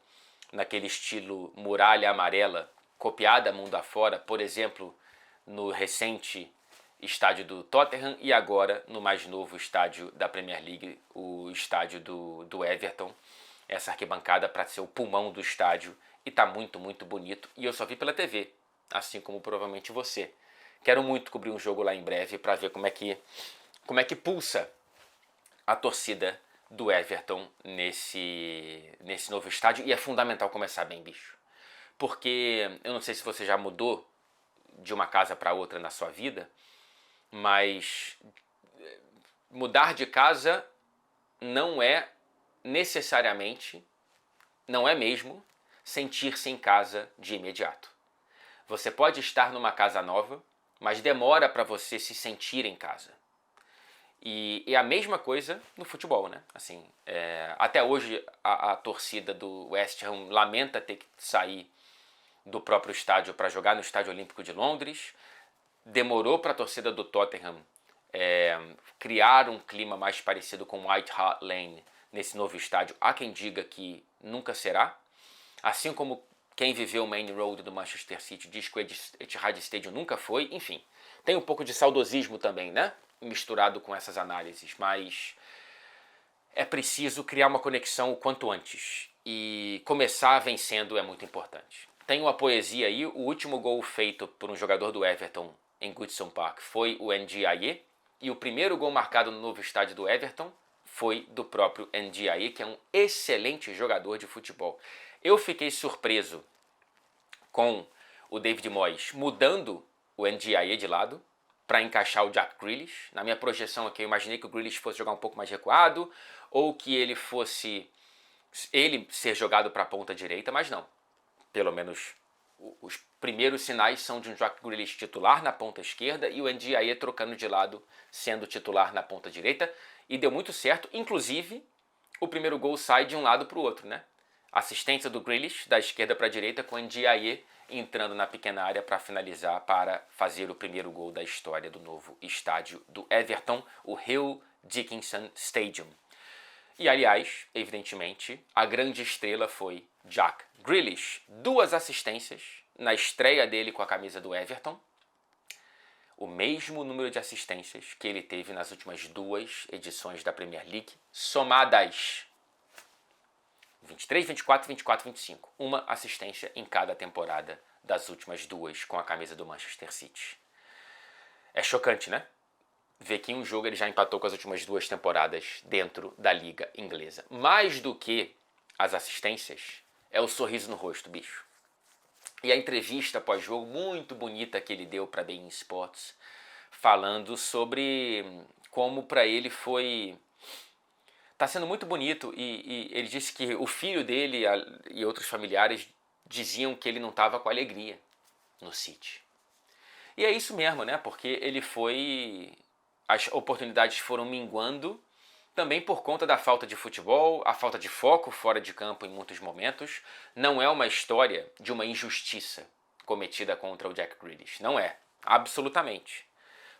naquele estilo muralha amarela, copiada mundo afora, por exemplo, no recente estádio do Tottenham e agora no mais novo estádio da Premier League, o estádio do Everton. Essa arquibancada para ser o pulmão do estádio e tá muito, muito bonito. E eu só vi pela TV, assim como provavelmente você. Quero muito cobrir um jogo lá em breve para ver como é que pulsa a torcida do Everton nesse novo estádio. E é fundamental começar bem, bicho. Porque eu não sei se você já mudou de uma casa para outra na sua vida, mas mudar de casa não é necessariamente, não é mesmo, sentir-se em casa de imediato. Você pode estar numa casa nova, mas demora para você se sentir em casa. E é a mesma coisa no futebol, né? Assim, até hoje a torcida do West Ham lamenta ter que sair do próprio estádio para jogar no Estádio Olímpico de Londres. Demorou para a torcida do Tottenham criar um clima mais parecido com White Hart Lane nesse novo estádio. Há quem diga que nunca será. Assim como quem viveu o Main Road do Manchester City diz que o Etihad Stadium nunca foi. Enfim, tem um pouco de saudosismo também, né? Misturado com essas análises, mas é preciso criar uma conexão o quanto antes. E começar vencendo é muito importante. Tem uma poesia aí, o último gol feito por um jogador do Everton em Goodison Park foi o Ndiaye, e o primeiro gol marcado no novo estádio do Everton foi do próprio Ndiaye, que é um excelente jogador de futebol. Eu fiquei surpreso com o David Moyes mudando o Ndiaye de lado para encaixar o Jack Grealish. Na minha projeção aqui, eu imaginei que o Grealish fosse jogar um pouco mais recuado, ou que ele fosse ser jogado para a ponta direita, mas não. Pelo menos os primeiros sinais são de um Jack Grealish titular na ponta esquerda e o Ndiaye trocando de lado, sendo titular na ponta direita. E deu muito certo, inclusive o primeiro gol sai de um lado para o outro, né? Assistência do Grealish da esquerda para a direita, com o Ndiaye entrando na pequena área para finalizar, para fazer o primeiro gol da história do novo estádio do Everton, o Hill Dickinson Stadium. E, aliás, evidentemente, a grande estrela foi Jack Grealish. 2 assistências na estreia dele com a camisa do Everton. O mesmo número de assistências que ele teve nas últimas 2 edições da Premier League, somadas 23, 24, 24, 25. Uma assistência em cada temporada das últimas 2 com a camisa do Manchester City. É chocante, né? Ver que em um jogo ele já empatou com as últimas 2 temporadas dentro da Liga Inglesa. Mais do que as assistências, é o sorriso no rosto, bicho. E a entrevista pós-jogo muito bonita que ele deu para beIN Sports, falando sobre como para ele foi... Tá sendo muito bonito, e ele disse que o filho dele e outros familiares diziam que ele não estava com alegria no City. E é isso mesmo, né? Porque ele foi... As oportunidades foram minguando, também por conta da falta de futebol, a falta de foco fora de campo em muitos momentos. Não é uma história de uma injustiça cometida contra o Jack Grealish. Não é, absolutamente.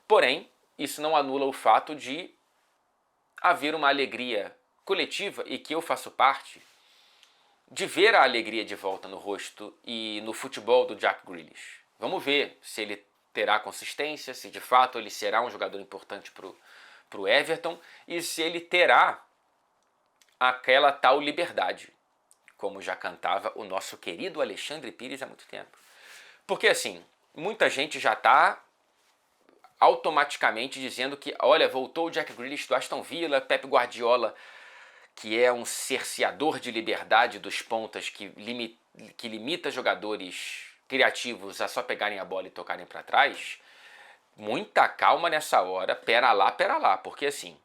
Porém, isso não anula o fato de haver uma alegria coletiva, e que eu faço parte, de ver a alegria de volta no rosto e no futebol do Jack Grealish. Vamos ver se ele terá consistência, se de fato ele será um jogador importante para o Everton e se ele terá aquela tal liberdade, como já cantava o nosso querido Alexandre Pires há muito tempo. Porque assim, muita gente já está automaticamente dizendo que, olha, voltou o Jack Grealish do Aston Villa, Pep Guardiola, que é um cerceador de liberdade dos pontas, que limita jogadores criativos a só pegarem a bola e tocarem para trás. Muita calma nessa hora, pera lá, porque assim,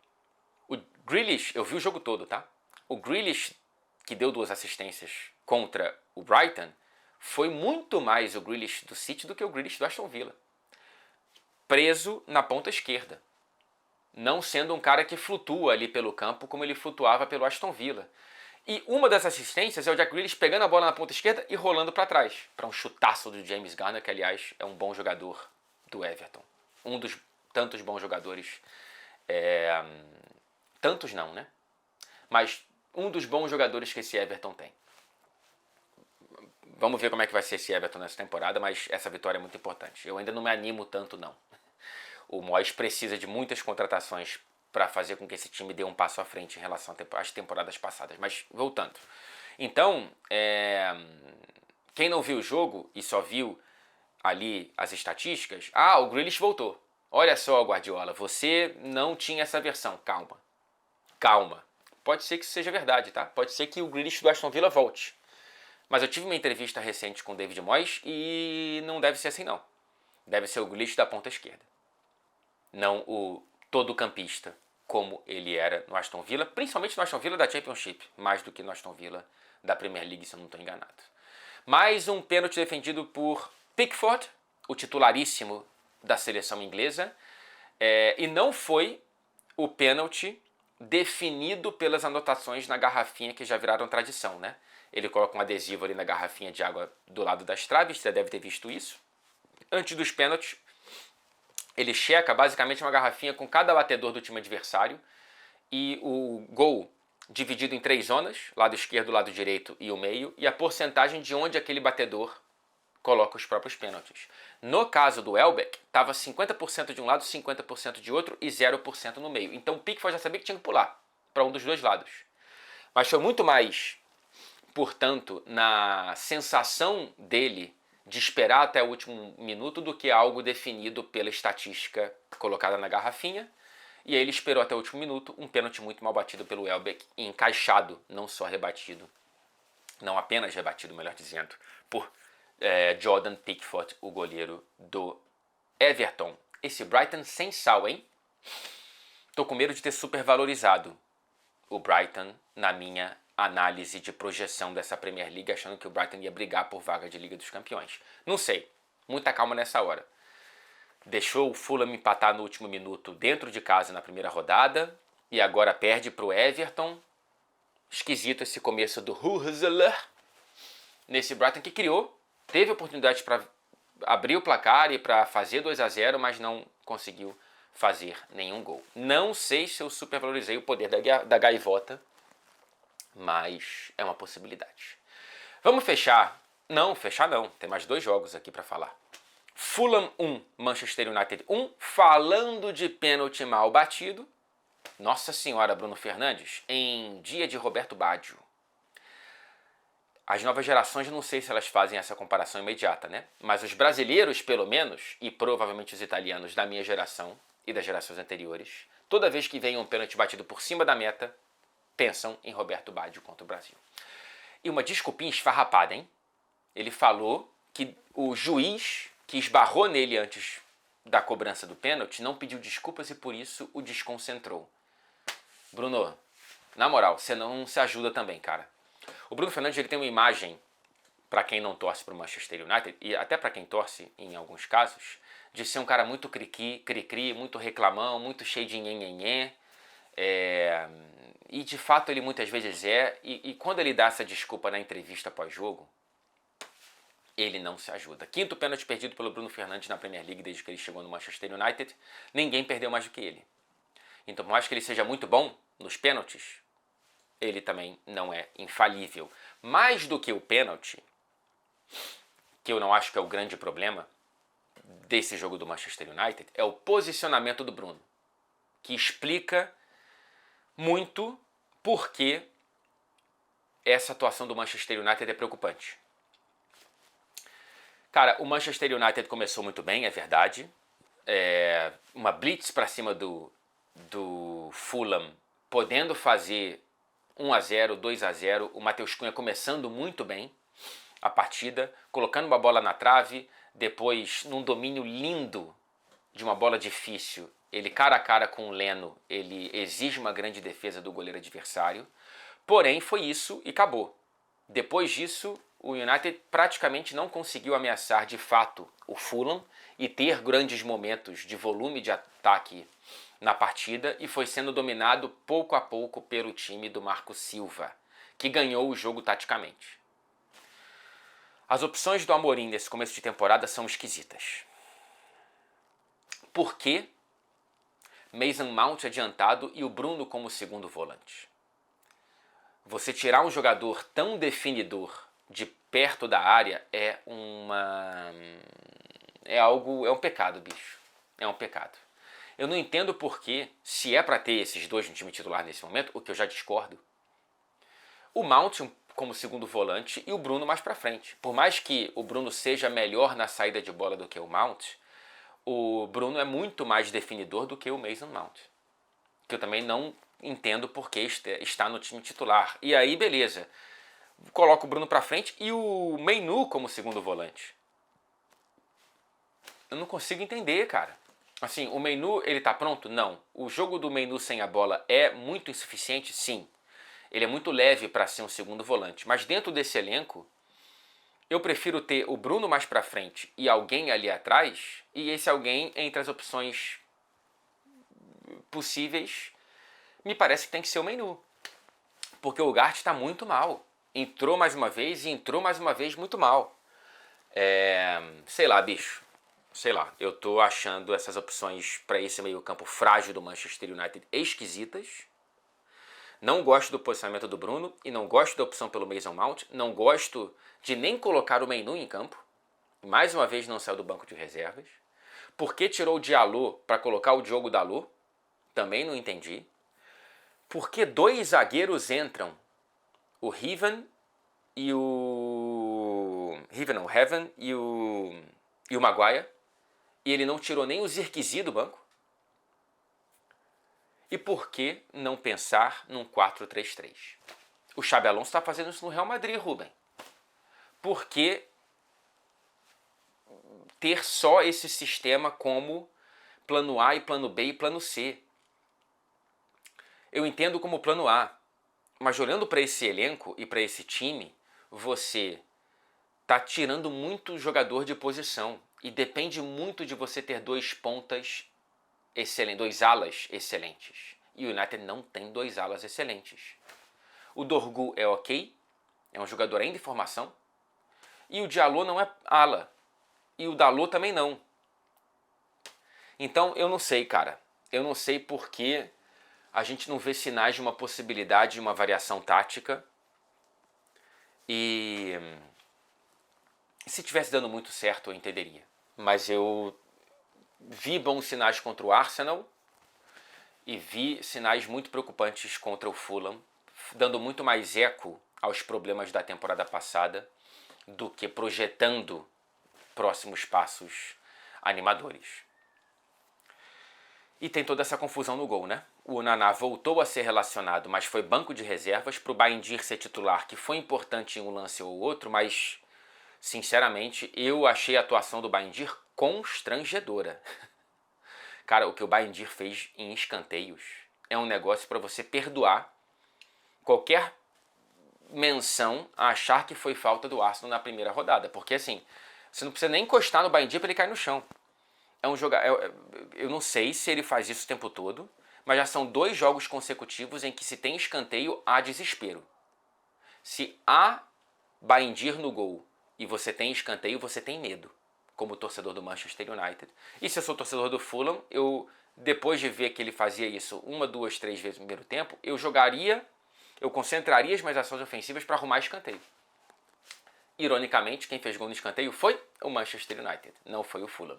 o Grealish, eu vi o jogo todo, tá? O Grealish, que deu 2 assistências contra o Brighton, foi muito mais o Grealish do City do que o Grealish do Aston Villa. Preso na ponta esquerda, não sendo um cara que flutua ali pelo campo como ele flutuava pelo Aston Villa. E uma das assistências é o Jack Grealish pegando a bola na ponta esquerda e rolando para trás, para um chutaço do James Garner, que aliás é um bom jogador do Everton. Um dos tantos bons jogadores, tantos não, né? Mas um dos bons jogadores que esse Everton tem. Vamos ver como é que vai ser esse Everton nessa temporada, mas essa vitória é muito importante. Eu ainda não me animo tanto, não. O Moyes precisa de muitas contratações para fazer com que esse time dê um passo à frente em relação às temporadas passadas. Mas voltando. Então, quem não viu o jogo e só viu ali as estatísticas, o Grealish voltou. Olha só, Guardiola, você não tinha essa versão. Calma. Pode ser que isso seja verdade, tá? Pode ser que o Grealish do Aston Villa volte. Mas eu tive uma entrevista recente com o David Moyes e não deve ser assim, não. Deve ser o Grealish da ponta esquerda. Não o todo campista, como ele era no Aston Villa, principalmente no Aston Villa da Championship, mais do que no Aston Villa da Premier League, se eu não estou enganado. Mais um pênalti defendido por Pickford, o titularíssimo da seleção inglesa, e não foi o pênalti definido pelas anotações na garrafinha que já viraram tradição, né? Ele coloca um adesivo ali na garrafinha de água do lado das traves, você deve ter visto isso. Antes dos pênaltis, ele checa basicamente uma garrafinha com cada batedor do time adversário e o gol dividido em 3 zonas, lado esquerdo, lado direito e o meio, e a porcentagem de onde aquele batedor coloca os próprios pênaltis. No caso do Welbeck, estava 50% de um lado, 50% de outro e 0% no meio. Então o Pickford já sabia que tinha que pular para um dos dois lados. Mas foi muito mais, portanto, na sensação dele de esperar até o último minuto do que algo definido pela estatística colocada na garrafinha. E aí ele esperou até o último minuto, um pênalti muito mal batido pelo Welbeck e encaixado, não só rebatido, não apenas rebatido, melhor dizendo, por Jordan Pickford, o goleiro do Everton. Esse Brighton sem sal, hein? Tô com medo de ter supervalorizado o Brighton na minha análise de projeção dessa Premier League, achando que o Brighton ia brigar por vaga de Liga dos Campeões. Não sei, muita calma nessa hora. Deixou o Fulham empatar no último minuto dentro de casa na primeira rodada e agora perde para o Everton. Esquisito esse começo do Huxler nesse Brighton que criou, teve oportunidade para abrir o placar e para fazer 2-0, mas não conseguiu fazer nenhum gol. Não sei se eu supervalorizei o poder da gaivota, mas é uma possibilidade. Vamos fechar? Não, fechar não. Tem mais 2 jogos aqui para falar. Fulham 1, Manchester United 1. Falando de pênalti mal batido. Nossa senhora, Bruno Fernandes, em dia de Roberto Baggio. As novas gerações, não sei se elas fazem essa comparação imediata, né? Mas os brasileiros, pelo menos, e provavelmente os italianos da minha geração e das gerações anteriores, toda vez que vem um pênalti batido por cima da meta, pensam em Roberto Baggio contra o Brasil. E uma desculpinha esfarrapada, hein? Ele falou que o juiz que esbarrou nele antes da cobrança do pênalti não pediu desculpas e por isso o desconcentrou. Bruno, na moral, você não se ajuda também, cara. O Bruno Fernandes ele tem uma imagem, para quem não torce para o Manchester United, e até para quem torce em alguns casos, de ser um cara muito cri-cri, muito reclamão, muito cheio de nhenhenhé. E de fato ele muitas vezes e quando ele dá essa desculpa na entrevista pós-jogo, ele não se ajuda. 5º pênalti perdido pelo Bruno Fernandes na Premier League desde que ele chegou no Manchester United. Ninguém perdeu mais do que ele. Então, por mais que ele seja muito bom nos pênaltis, ele também não é infalível. Mais do que o pênalti, que eu não acho que é o grande problema desse jogo do Manchester United, é o posicionamento do Bruno, que explica muito por que essa atuação do Manchester United é preocupante. Cara, o Manchester United começou muito bem, é verdade. Uma blitz para cima do Fulham, podendo fazer 1-0, 2-0. O Matheus Cunha começando muito bem a partida, colocando uma bola na trave, depois num domínio lindo de uma bola difícil, ele cara a cara com o Leno, ele exige uma grande defesa do goleiro adversário. Porém, foi isso e acabou. Depois disso, o United praticamente não conseguiu ameaçar de fato o Fulham e ter grandes momentos de volume de ataque na partida, e foi sendo dominado pouco a pouco pelo time do Marco Silva, que ganhou o jogo taticamente. As opções do Amorim nesse começo de temporada são esquisitas. Por que Mason Mount adiantado e o Bruno como segundo volante? Você tirar um jogador tão definidor de perto da área é um pecado, bicho. É um pecado. Eu não entendo porque, se é para ter esses dois no time titular nesse momento, o que eu já discordo, o Mount como segundo volante e o Bruno mais para frente. Por mais que o Bruno seja melhor na saída de bola do que o Mount, o Bruno é muito mais definidor do que o Mason Mount, que eu também não entendo porque está no time titular. E aí, beleza, coloca o Bruno para frente e o Mainoo como segundo volante. Eu não consigo entender, cara. Assim, o Mainoo, ele tá pronto? Não. O jogo do Mainoo sem a bola é muito insuficiente? Sim. Ele é muito leve para ser um segundo volante. Mas dentro desse elenco, eu prefiro ter o Bruno mais para frente e alguém ali atrás, e esse alguém, entre as opções possíveis, me parece que tem que ser o Mainoo. Porque o Ugarte está muito mal. Entrou mais uma vez e entrou mais uma vez muito mal. Sei lá, bicho. Sei lá, eu tô achando essas opções para esse meio campo frágil do Manchester United esquisitas. Não gosto do posicionamento do Bruno e não gosto da opção pelo Mason Mount. Não gosto de nem colocar o Mainoo em campo. Mais uma vez não saiu do banco de reservas. Por que tirou o Diallo para colocar o Diogo Dalot? Também não entendi. Por que dois zagueiros entram? O Heaven e o... Heaven e o Maguire. E ele não tirou nem o Zirkzee do banco? E por que não pensar num 4-3-3? O Xabi Alonso está fazendo isso no Real Madrid, Rubem. Por que ter só esse sistema como plano A e plano B e plano C? Eu entendo como plano A, mas olhando para esse elenco e para esse time, você está tirando muito jogador de posição e depende muito de você ter dois pontas excelentes, dois alas excelentes. E o United não tem dois alas excelentes. O Dorgu é ok, é um jogador ainda em formação, e o Diallo não é ala, e o Dalot também não. Então eu não sei, cara. Eu não sei por que a gente não vê sinais de uma possibilidade de uma variação tática. E se tivesse dando muito certo eu entenderia. Mas eu vi bons sinais contra o Arsenal e vi sinais muito preocupantes contra o Fulham, dando muito mais eco aos problemas da temporada passada do que projetando próximos passos animadores. E tem toda essa confusão no gol, né? O Onana voltou a ser relacionado, mas foi banco de reservas para o Baindir ser titular, que foi importante em um lance ou outro, mas, sinceramente, eu achei a atuação do Baindir constrangedora. Cara, o que o Baindir fez em escanteios é um negócio para você perdoar qualquer menção a achar que foi falta do Arsenal na primeira rodada. Porque, assim, você não precisa nem encostar no Baindir para ele cair no chão. É um jogador. Eu não sei se ele faz isso o tempo todo, mas já são 2 jogos consecutivos em que se tem escanteio, há desespero. Se há Baindir no gol e você tem escanteio, você tem medo, como torcedor do Manchester United. E se eu sou torcedor do Fulham, eu, depois de ver que ele fazia isso 1, 2, 3 vezes no primeiro tempo, eu eu concentraria as minhas ações ofensivas para arrumar escanteio. Ironicamente, quem fez gol no escanteio foi o Manchester United, não foi o Fulham.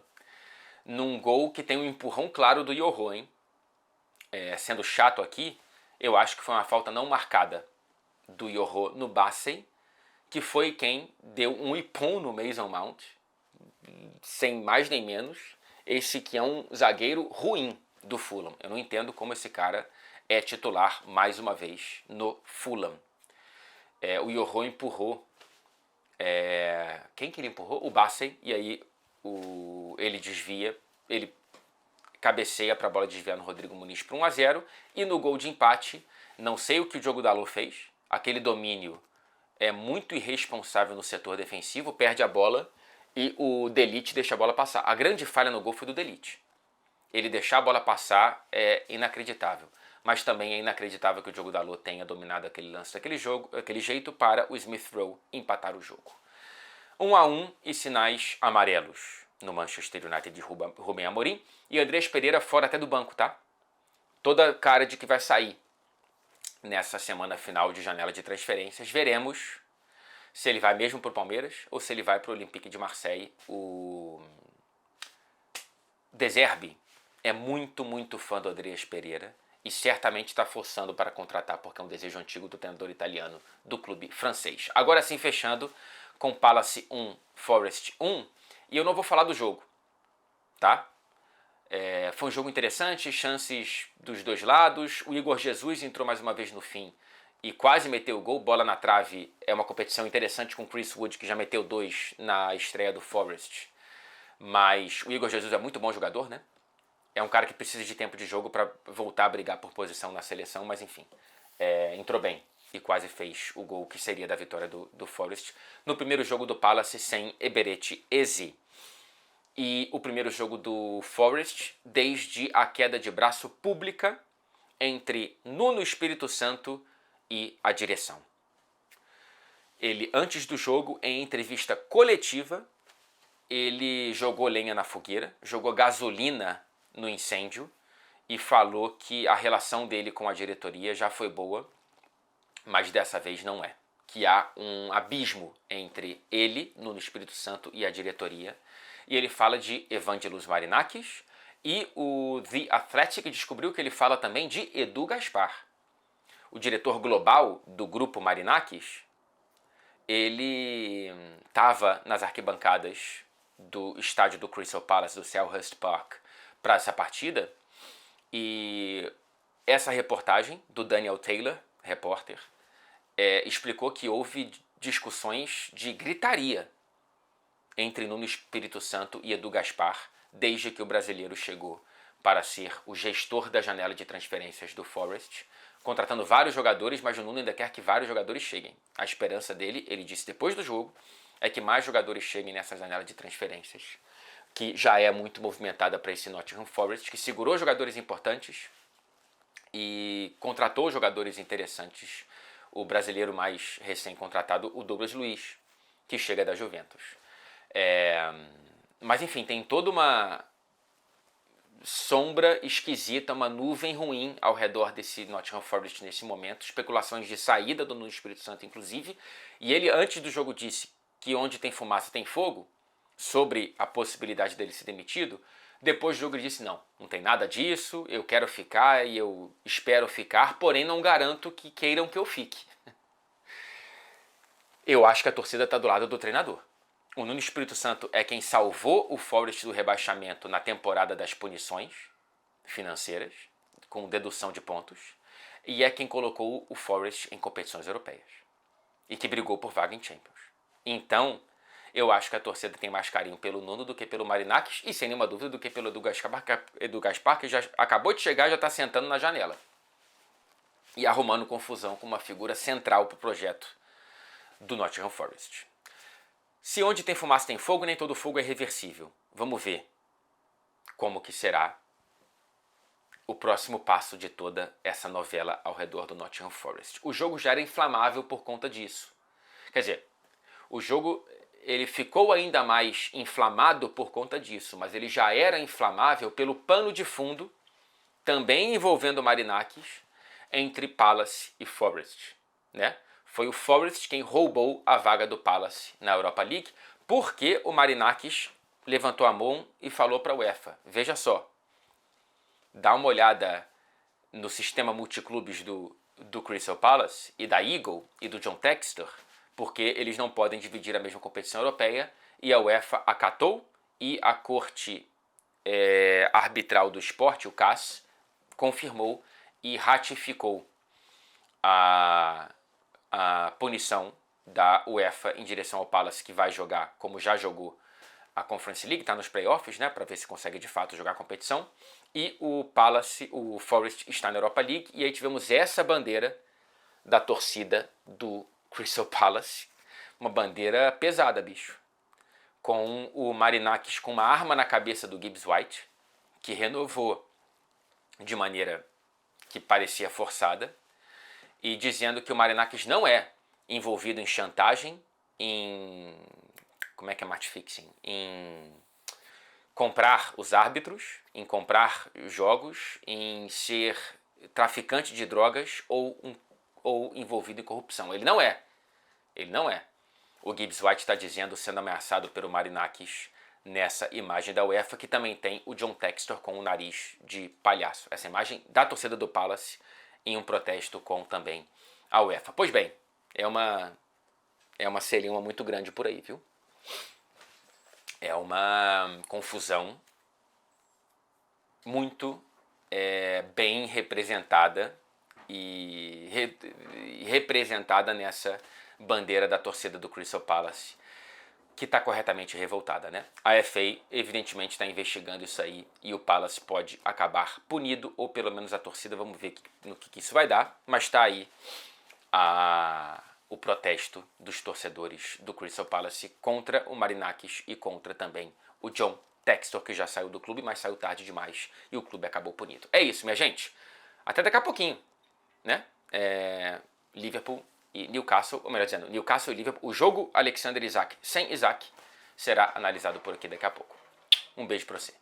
Num gol que tem um empurrão claro do Yoho, hein? Sendo chato aqui, eu acho que foi uma falta não marcada do Yoho no Bassey, que foi quem deu um ipom no Mason Mount, sem mais nem menos, esse que é um zagueiro ruim do Fulham. Eu não entendo como esse cara é titular mais uma vez no Fulham. O Yoho empurrou, quem que ele empurrou? O Bassey, e aí ele desvia, ele cabeceia para a bola desviar no Rodrigo Muniz para 1-0, e no gol de empate, não sei o que o Diogo Dalot fez, aquele domínio é muito irresponsável no setor defensivo, perde a bola e o De Ligt deixa a bola passar. A grande falha no gol foi do De Ligt. Ele deixar a bola passar é inacreditável, mas também é inacreditável que o Diogo Dalot tenha dominado aquele lance daquele jeito para o Smith Rowe empatar o jogo. 1-1 e sinais amarelos no Manchester United de Rubem Amorim, e Andrés Pereira fora até do banco, tá? Toda cara de que vai sair nessa semana final de janela de transferências. Veremos se ele vai mesmo para o Palmeiras ou se ele vai para o Olympique de Marseille. O De Zerbi é muito, muito fã do Andrés Pereira e certamente está forçando para contratar, porque é um desejo antigo do treinador italiano do clube francês. Agora sim, fechando com Palace 1, Forest 1, e eu não vou falar do jogo, tá? Foi um jogo interessante, chances dos dois lados. O Igor Jesus entrou mais uma vez no fim e quase meteu o gol, bola na trave. É uma competição interessante com o Chris Wood, que já meteu 2 na estreia do Forest. Mas o Igor Jesus é muito bom jogador, né? É um cara que precisa de tempo de jogo para voltar a brigar por posição na seleção, mas enfim, entrou bem e quase fez o gol que seria da vitória do Forest no primeiro jogo do Palace sem Eberechi Eze. E o primeiro jogo do Forest desde a queda de braço pública entre Nuno Espírito Santo e a direção. Ele, antes do jogo, em entrevista coletiva, ele jogou lenha na fogueira, jogou gasolina no incêndio e falou que a relação dele com a diretoria já foi boa, mas dessa vez não é. Que há um abismo entre ele, Nuno Espírito Santo, e a diretoria. E ele fala de Evangelos Marinakis, e o The Athletic descobriu que ele fala também de Edu Gaspar. O diretor global do grupo Marinakis, ele estava nas arquibancadas do estádio do Crystal Palace, do Selhurst Park, para essa partida, e essa reportagem do Daniel Taylor, repórter, explicou que houve discussões de gritaria entre Nuno Espírito Santo e Edu Gaspar, desde que o brasileiro chegou para ser o gestor da janela de transferências do Forest, contratando vários jogadores, mas o Nuno ainda quer que vários jogadores cheguem. A esperança dele, ele disse depois do jogo, é que mais jogadores cheguem nessa janela de transferências, que já é muito movimentada para esse Nottingham Forest, que segurou jogadores importantes e contratou jogadores interessantes. O brasileiro mais recém-contratado, o Douglas Luiz, que chega da Juventus. Mas enfim, tem toda uma sombra esquisita, uma nuvem ruim ao redor desse Nottingham Forest nesse momento, especulações de saída do Nuno Espírito Santo inclusive, e ele antes do jogo disse que onde tem fumaça tem fogo, sobre a possibilidade dele ser demitido. Depois do jogo ele disse não tem nada disso, eu quero ficar e eu espero ficar, porém não garanto que queiram que eu fique. Eu acho que a torcida está do lado do treinador. O Nuno Espírito Santo é quem salvou o Forest do rebaixamento na temporada das punições financeiras, com dedução de pontos, e é quem colocou o Forest em competições europeias e que brigou por vaga em Champions. Então, eu acho que a torcida tem mais carinho pelo Nuno do que pelo Marinakis e, sem nenhuma dúvida, do que pelo Edu Gaspar, que já acabou de chegar e já está sentando na janela e arrumando confusão com uma figura central para o projeto do Nottingham Forest. Se onde tem fumaça tem fogo, nem todo fogo é reversível. Vamos ver como que será o próximo passo de toda essa novela ao redor do Nottingham Forest. O jogo já era inflamável por conta disso. Quer dizer, o jogo ele ficou ainda mais inflamado por conta disso, mas ele já era inflamável pelo pano de fundo, também envolvendo o Marinakis, entre Palace e Forest, né? Foi o Forest quem roubou a vaga do Palace na Europa League, porque o Marinakis levantou a mão e falou para a UEFA: veja só, dá uma olhada no sistema multiclubes do Crystal Palace e da Eagle e do John Textor, porque eles não podem dividir a mesma competição europeia, e a UEFA acatou, e a Corte Arbitral do Esporte, o CAS, confirmou e ratificou a punição da UEFA em direção ao Palace, que vai jogar, como já jogou, a Conference League, está nos playoffs, né, para ver se consegue de fato jogar a competição. E o Palace, o Forest, está na Europa League. E aí tivemos essa bandeira da torcida do Crystal Palace. Uma bandeira pesada, bicho. Com o Marinakis com uma arma na cabeça do Gibbs White, que renovou de maneira que parecia forçada, e dizendo que o Marinakis não é envolvido em chantagem, em... como é que é match fixing? Em comprar os árbitros, em comprar jogos, em ser traficante de drogas ou envolvido em corrupção. Ele não é. Ele não é. O Gibbs White está dizendo, sendo ameaçado pelo Marinakis nessa imagem da UEFA, que também tem o John Textor com o nariz de palhaço. Essa imagem da torcida do Palace em um protesto com também a UEFA. Pois bem, é uma celeuma muito grande por aí, viu? É uma confusão muito bem representada e representada nessa bandeira da torcida do Crystal Palace, que está corretamente revoltada, né? A FA evidentemente está investigando isso aí e o Palace pode acabar punido, ou pelo menos a torcida, vamos ver no que isso vai dar, mas está aí o protesto dos torcedores do Crystal Palace contra o Marinakis e contra também o John Textor, que já saiu do clube, mas saiu tarde demais e o clube acabou punido. É isso, minha gente. Até daqui a pouquinho, né? Liverpool e Newcastle, ou melhor dizendo, Newcastle e Liverpool. O jogo Alexander Isak sem Isak será analisado por aqui daqui a pouco. Um beijo para você.